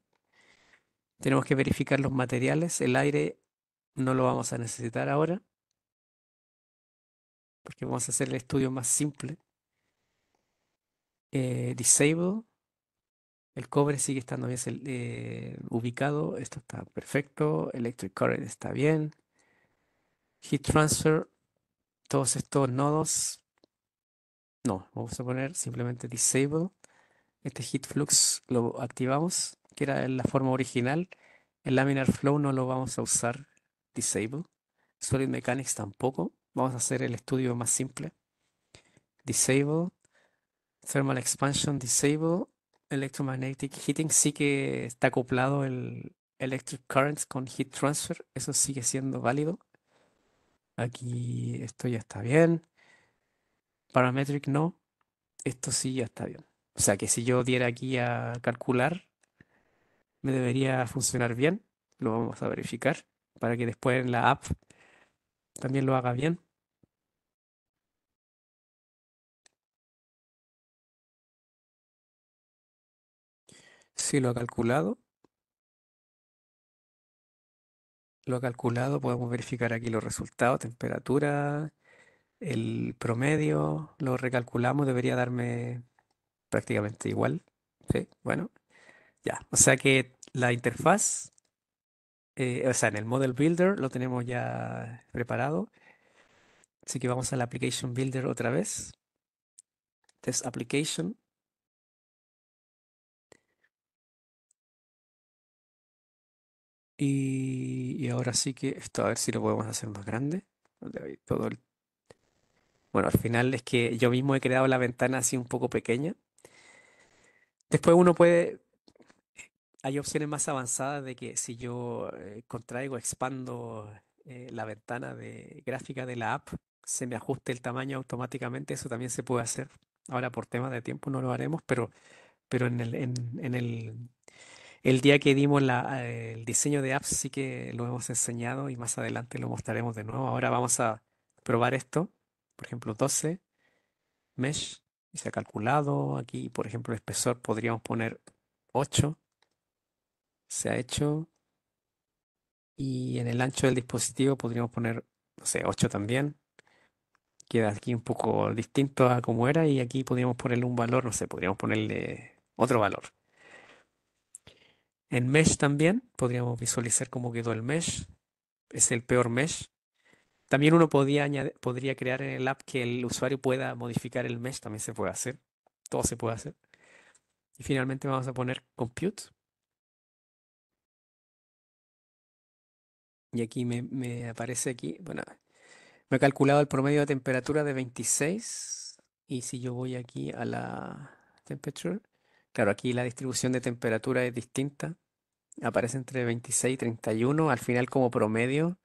Tenemos que verificar los materiales. El aire no lo vamos a necesitar ahora porque vamos a hacer el estudio más simple. Disable. El cobre sigue estando bien ubicado. Esto está perfecto. Electric current está bien. Heat transfer. Todos estos nodos. No, vamos a poner simplemente disable. Este heat flux lo activamos, que era en la forma original. El laminar flow no lo vamos a usar disable. Solid mechanics tampoco. Vamos a hacer el estudio más simple. Disable. Thermal expansion disable. Electromagnetic heating sí que está acoplado el electric currents con heat transfer. Eso sigue siendo válido. Aquí esto ya está bien. Parametric no. Esto sí ya está bien. O sea que si yo diera aquí a calcular, me debería funcionar bien. Lo vamos a verificar para que después en la app también lo haga bien. Si lo ha calculado, podemos verificar aquí los resultados, temperatura, el promedio, lo recalculamos, debería darme prácticamente igual. Sí, bueno, ya. O sea que la interfaz, o sea, en el Model Builder lo tenemos ya preparado. Así que vamos al Application Builder otra vez. Test Application. Y ahora sí que esto, a ver si lo podemos hacer más grande. Donde hay todo bueno, al final es que yo mismo he creado la ventana así un poco pequeña. Después uno puede, hay opciones más avanzadas de que si yo contraigo, expando la ventana de gráfica de la app, se me ajuste el tamaño automáticamente. Eso también se puede hacer. Ahora por temas de tiempo no lo haremos, pero el día que dimos el diseño de apps sí que lo hemos enseñado y más adelante lo mostraremos de nuevo. Ahora vamos a probar esto. Por ejemplo, 12 mesh y se ha calculado. Aquí, por ejemplo, el espesor podríamos poner 8. Se ha hecho. Y en el ancho del dispositivo podríamos poner, no sé, 8 también. Queda aquí un poco distinto a como era y aquí podríamos ponerle un valor, no sé, podríamos ponerle otro valor. En mesh también podríamos visualizar cómo quedó el mesh. Es el peor mesh. También uno podría crear en el app que el usuario pueda modificar el mesh, también se puede hacer. Todo se puede hacer. Y finalmente vamos a poner compute. Y aquí me aparece aquí, bueno, me ha calculado el promedio de temperatura de 26. Y si yo voy aquí a la temperature, claro, aquí la distribución de temperatura es distinta. Aparece entre 26 y 31. Al final como promedio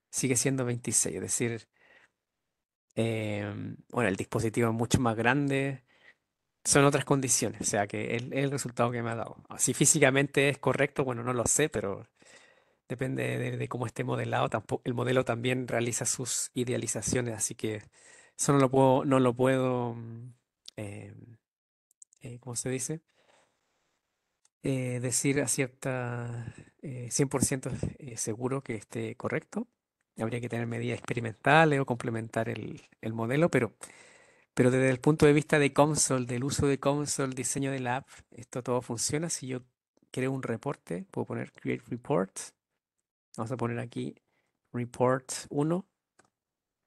sigue siendo 26. Es decir, bueno, el dispositivo es mucho más grande. Son otras condiciones, o sea que es el resultado que me ha dado. Si físicamente es correcto, bueno, no lo sé, pero depende de cómo esté modelado. Tampoco, el modelo también realiza sus idealizaciones, así que eso no lo puedo, eh, ¿cómo se dice? Decir a cierta 100% seguro que esté correcto. Habría que tener medidas experimentales o complementar el modelo, pero desde el punto de vista de console, del uso de console, diseño de la app, esto todo funciona. Si yo creo un reporte, puedo poner Create Report. Vamos a poner aquí Report 1.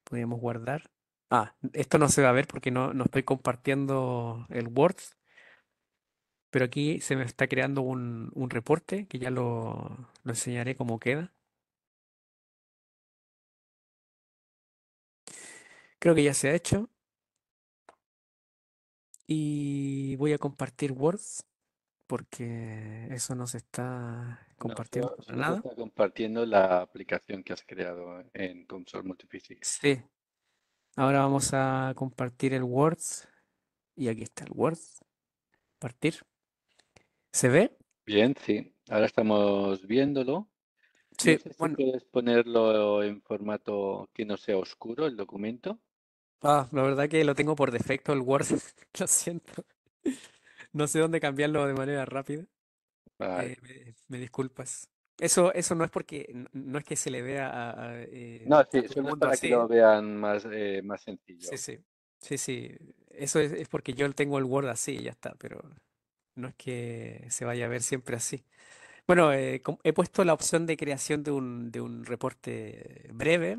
Podríamos guardar. Ah, esto no se va a ver porque no estoy compartiendo el Word, pero aquí se me está creando un reporte que ya lo enseñaré cómo queda. Creo que ya se ha hecho y voy a compartir Word porque eso no se está No, compartiendo para solo se nada. está compartiendo la aplicación que has creado en Console Multiphysics. Sí, ahora vamos a compartir el Word y aquí está el Word. Partir. ¿Se ve? Bien, sí. Ahora estamos viéndolo. No Sí, sé si bueno, puedes ponerlo en formato que no sea oscuro el documento. la verdad que lo tengo por defecto el Word, lo siento. No sé dónde cambiarlo de manera rápida. Vale. Me disculpas. Eso no es porque, no es que se le vea No, a sí, todo el solo es mundo para que así, lo ¿eh? vean más Sí, sencillo. sí, sí, sí. Eso es porque yo tengo el Word así y ya está, pero no es que se vaya a ver siempre así. Bueno, he puesto la opción de creación de un reporte breve.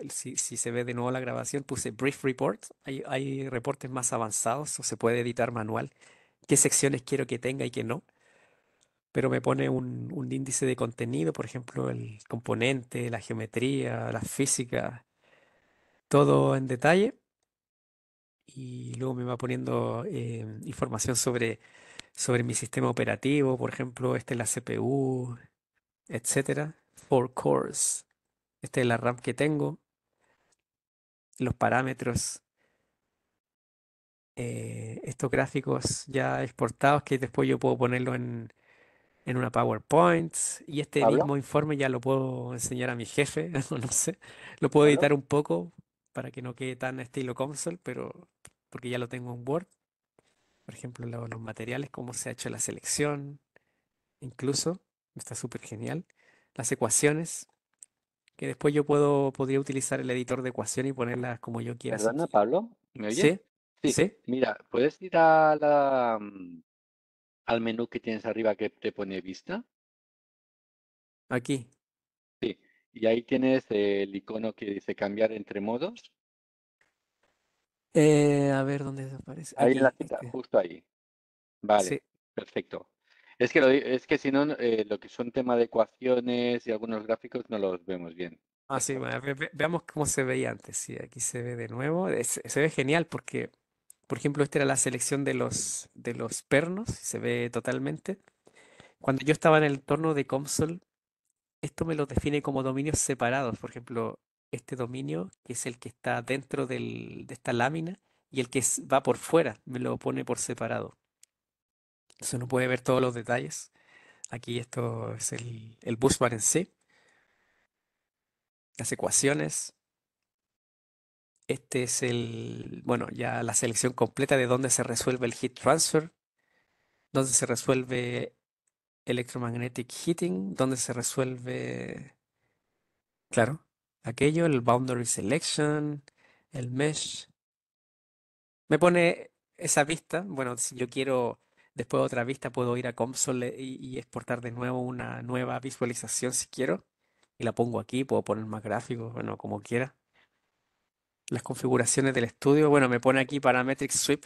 Si se ve de nuevo la grabación, puse Brief Report. Hay reportes más avanzados o se puede editar manual. ¿Qué secciones quiero que tenga y qué no? Pero me pone un índice de contenido, por ejemplo, el componente, la geometría, la física, todo en detalle. Y luego me va poniendo información sobre mi sistema operativo, por ejemplo, esta es la CPU, etcétera. 4 cores. Esta es la RAM que tengo, los parámetros, estos gráficos ya exportados que después yo puedo ponerlo en una PowerPoint y este ¿Pablo? mismo informe ya lo puedo enseñar a mi jefe, no sé, lo puedo ¿Pablo? editar un poco para que no quede tan estilo console, pero porque ya lo tengo en Word, por ejemplo, los materiales, cómo se ha hecho la selección, incluso, está súper genial, las ecuaciones, que después podría utilizar el editor de ecuaciones y ponerlas como yo quiera si ¿Perdona, quiero. Pablo? ¿Me oyes? ¿Sí? Sí, ¿Sí? mira, ¿puedes ir al menú que tienes arriba que te pone vista? Aquí. Sí, y ahí tienes el icono que dice cambiar entre modos. A ver dónde aparece. Ahí en la Aquí, cita, este. justo ahí. Vale, Sí. perfecto. Es que si no, lo que son tema de ecuaciones y algunos gráficos no los vemos bien. Ah, sí, Mejor. bueno, veamos cómo se veía antes. Sí, aquí se ve de nuevo. Se ve genial porque, por ejemplo, esta era la selección de los pernos, se ve totalmente. Cuando yo estaba en el entorno de console, esto me lo define como dominios separados. Por ejemplo, este dominio, que es el que está dentro de esta lámina, y el que va por fuera, me lo pone por separado. Entonces uno puede ver todos los detalles. Aquí esto es el busbar en sí, las ecuaciones. Este es bueno, ya la selección completa de dónde se resuelve el heat transfer, dónde se resuelve electromagnetic heating, dónde se resuelve, claro, aquello, el boundary selection, el mesh. Me pone esa vista. Bueno, si yo quiero después otra vista, puedo ir a console y exportar de nuevo una nueva visualización si quiero. Y la pongo aquí, puedo poner más gráficos, bueno, como quiera. Las configuraciones del estudio, bueno, me pone aquí Parametric Sweep,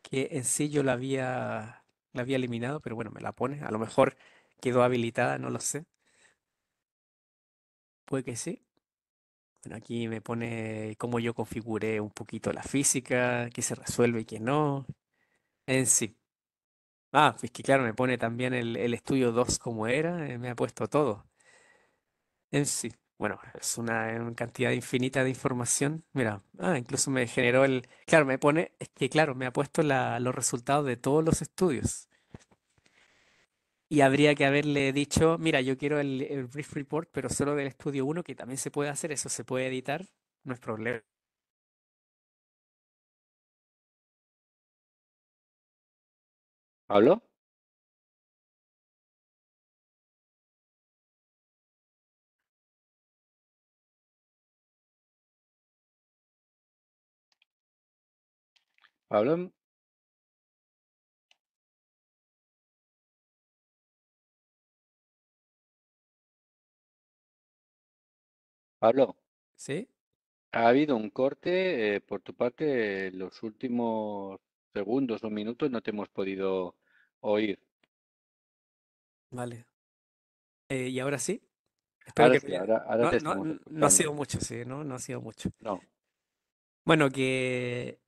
que en sí yo la había eliminado, pero bueno, me la pone. A lo mejor quedó habilitada, no lo sé. Puede que sí. Bueno, aquí me pone cómo yo configuré un poquito la física, qué se resuelve y qué no. En sí. Ah, es que claro, me pone también el estudio 2 como era, me ha puesto todo. En sí. Bueno, es una cantidad infinita de información. Mira, incluso me generó claro, me pone, es que claro, me ha puesto los resultados de todos los estudios. Y habría que haberle dicho, mira, yo quiero el brief report, pero solo del estudio uno que también se puede hacer, eso se puede editar, no es problema. ¿Pablo? ¿Pablo? ¿Pablo? ¿Sí? Ha habido un corte por tu parte, los últimos segundos o minutos no te hemos podido oír. Vale. ¿Y ahora sí? Espero Ahora que sí, ahora te estamos no ha sido escuchando. mucho, sí, ¿no? No ha sido mucho. No, Bueno, que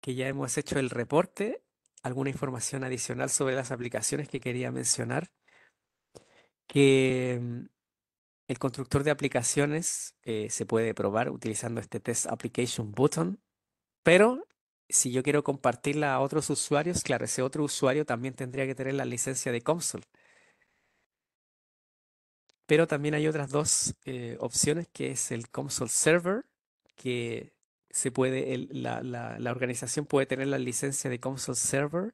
ya hemos hecho el reporte, alguna información adicional sobre las aplicaciones que quería mencionar, que el constructor de aplicaciones se puede probar utilizando este Test Application Button, pero si yo quiero compartirla a otros usuarios, claro, ese otro usuario también tendría que tener la licencia de console. Pero también hay otras dos opciones, que es el console server, que se puede, la organización puede tener la licencia de console server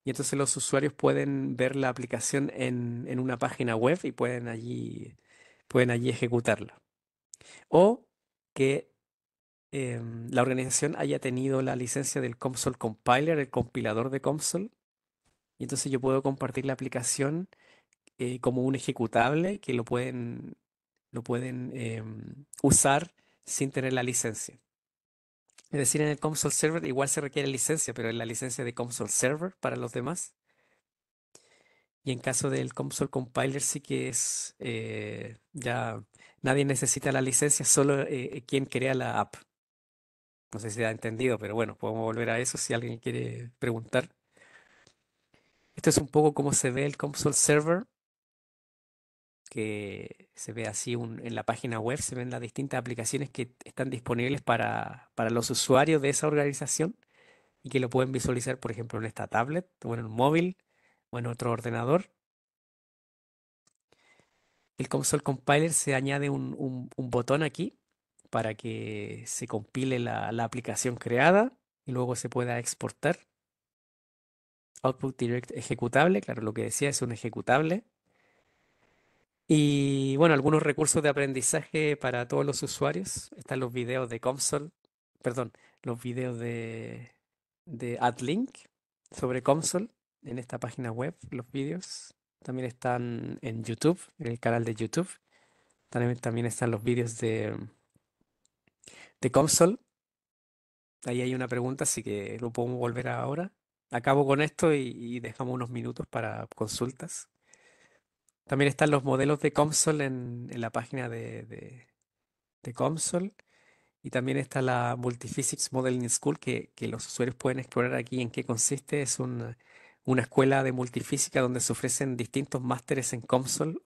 y entonces los usuarios pueden ver la aplicación en una página web y pueden allí ejecutarla. O que la organización haya tenido la licencia del console compiler, el compilador de console, y entonces yo puedo compartir la aplicación como un ejecutable que lo pueden usar sin tener la licencia. Es decir, en el console server igual se requiere licencia, pero es la licencia de console server para los demás. Y en caso del console compiler sí que es ya nadie necesita la licencia, solo quien crea la app. No sé si se ha entendido, pero bueno, podemos volver a eso si alguien quiere preguntar. Esto es un poco cómo se ve el console server, que se ve así en la página web, se ven las distintas aplicaciones que están disponibles para los usuarios de esa organización y que lo pueden visualizar, por ejemplo, en esta tablet o en un móvil o en otro ordenador. El console compiler se añade un botón aquí para que se compile la aplicación creada y luego se pueda exportar. Output Direct ejecutable, claro, lo que decía es un ejecutable. Y bueno, algunos recursos de aprendizaje para todos los usuarios. Están los videos de Console, perdón, los videos de AdLink sobre Console en esta página web, los vídeos. También están en YouTube, en el canal de YouTube. También están los vídeos de Console. Ahí hay una pregunta, así que lo podemos volver a ahora. Acabo con esto y dejamos unos minutos para consultas. También están los modelos de Console en la página de Console. Y también está la Multiphysics Modeling School que los usuarios pueden explorar aquí en qué consiste. Es una escuela de multifísica donde se ofrecen distintos másteres en Console.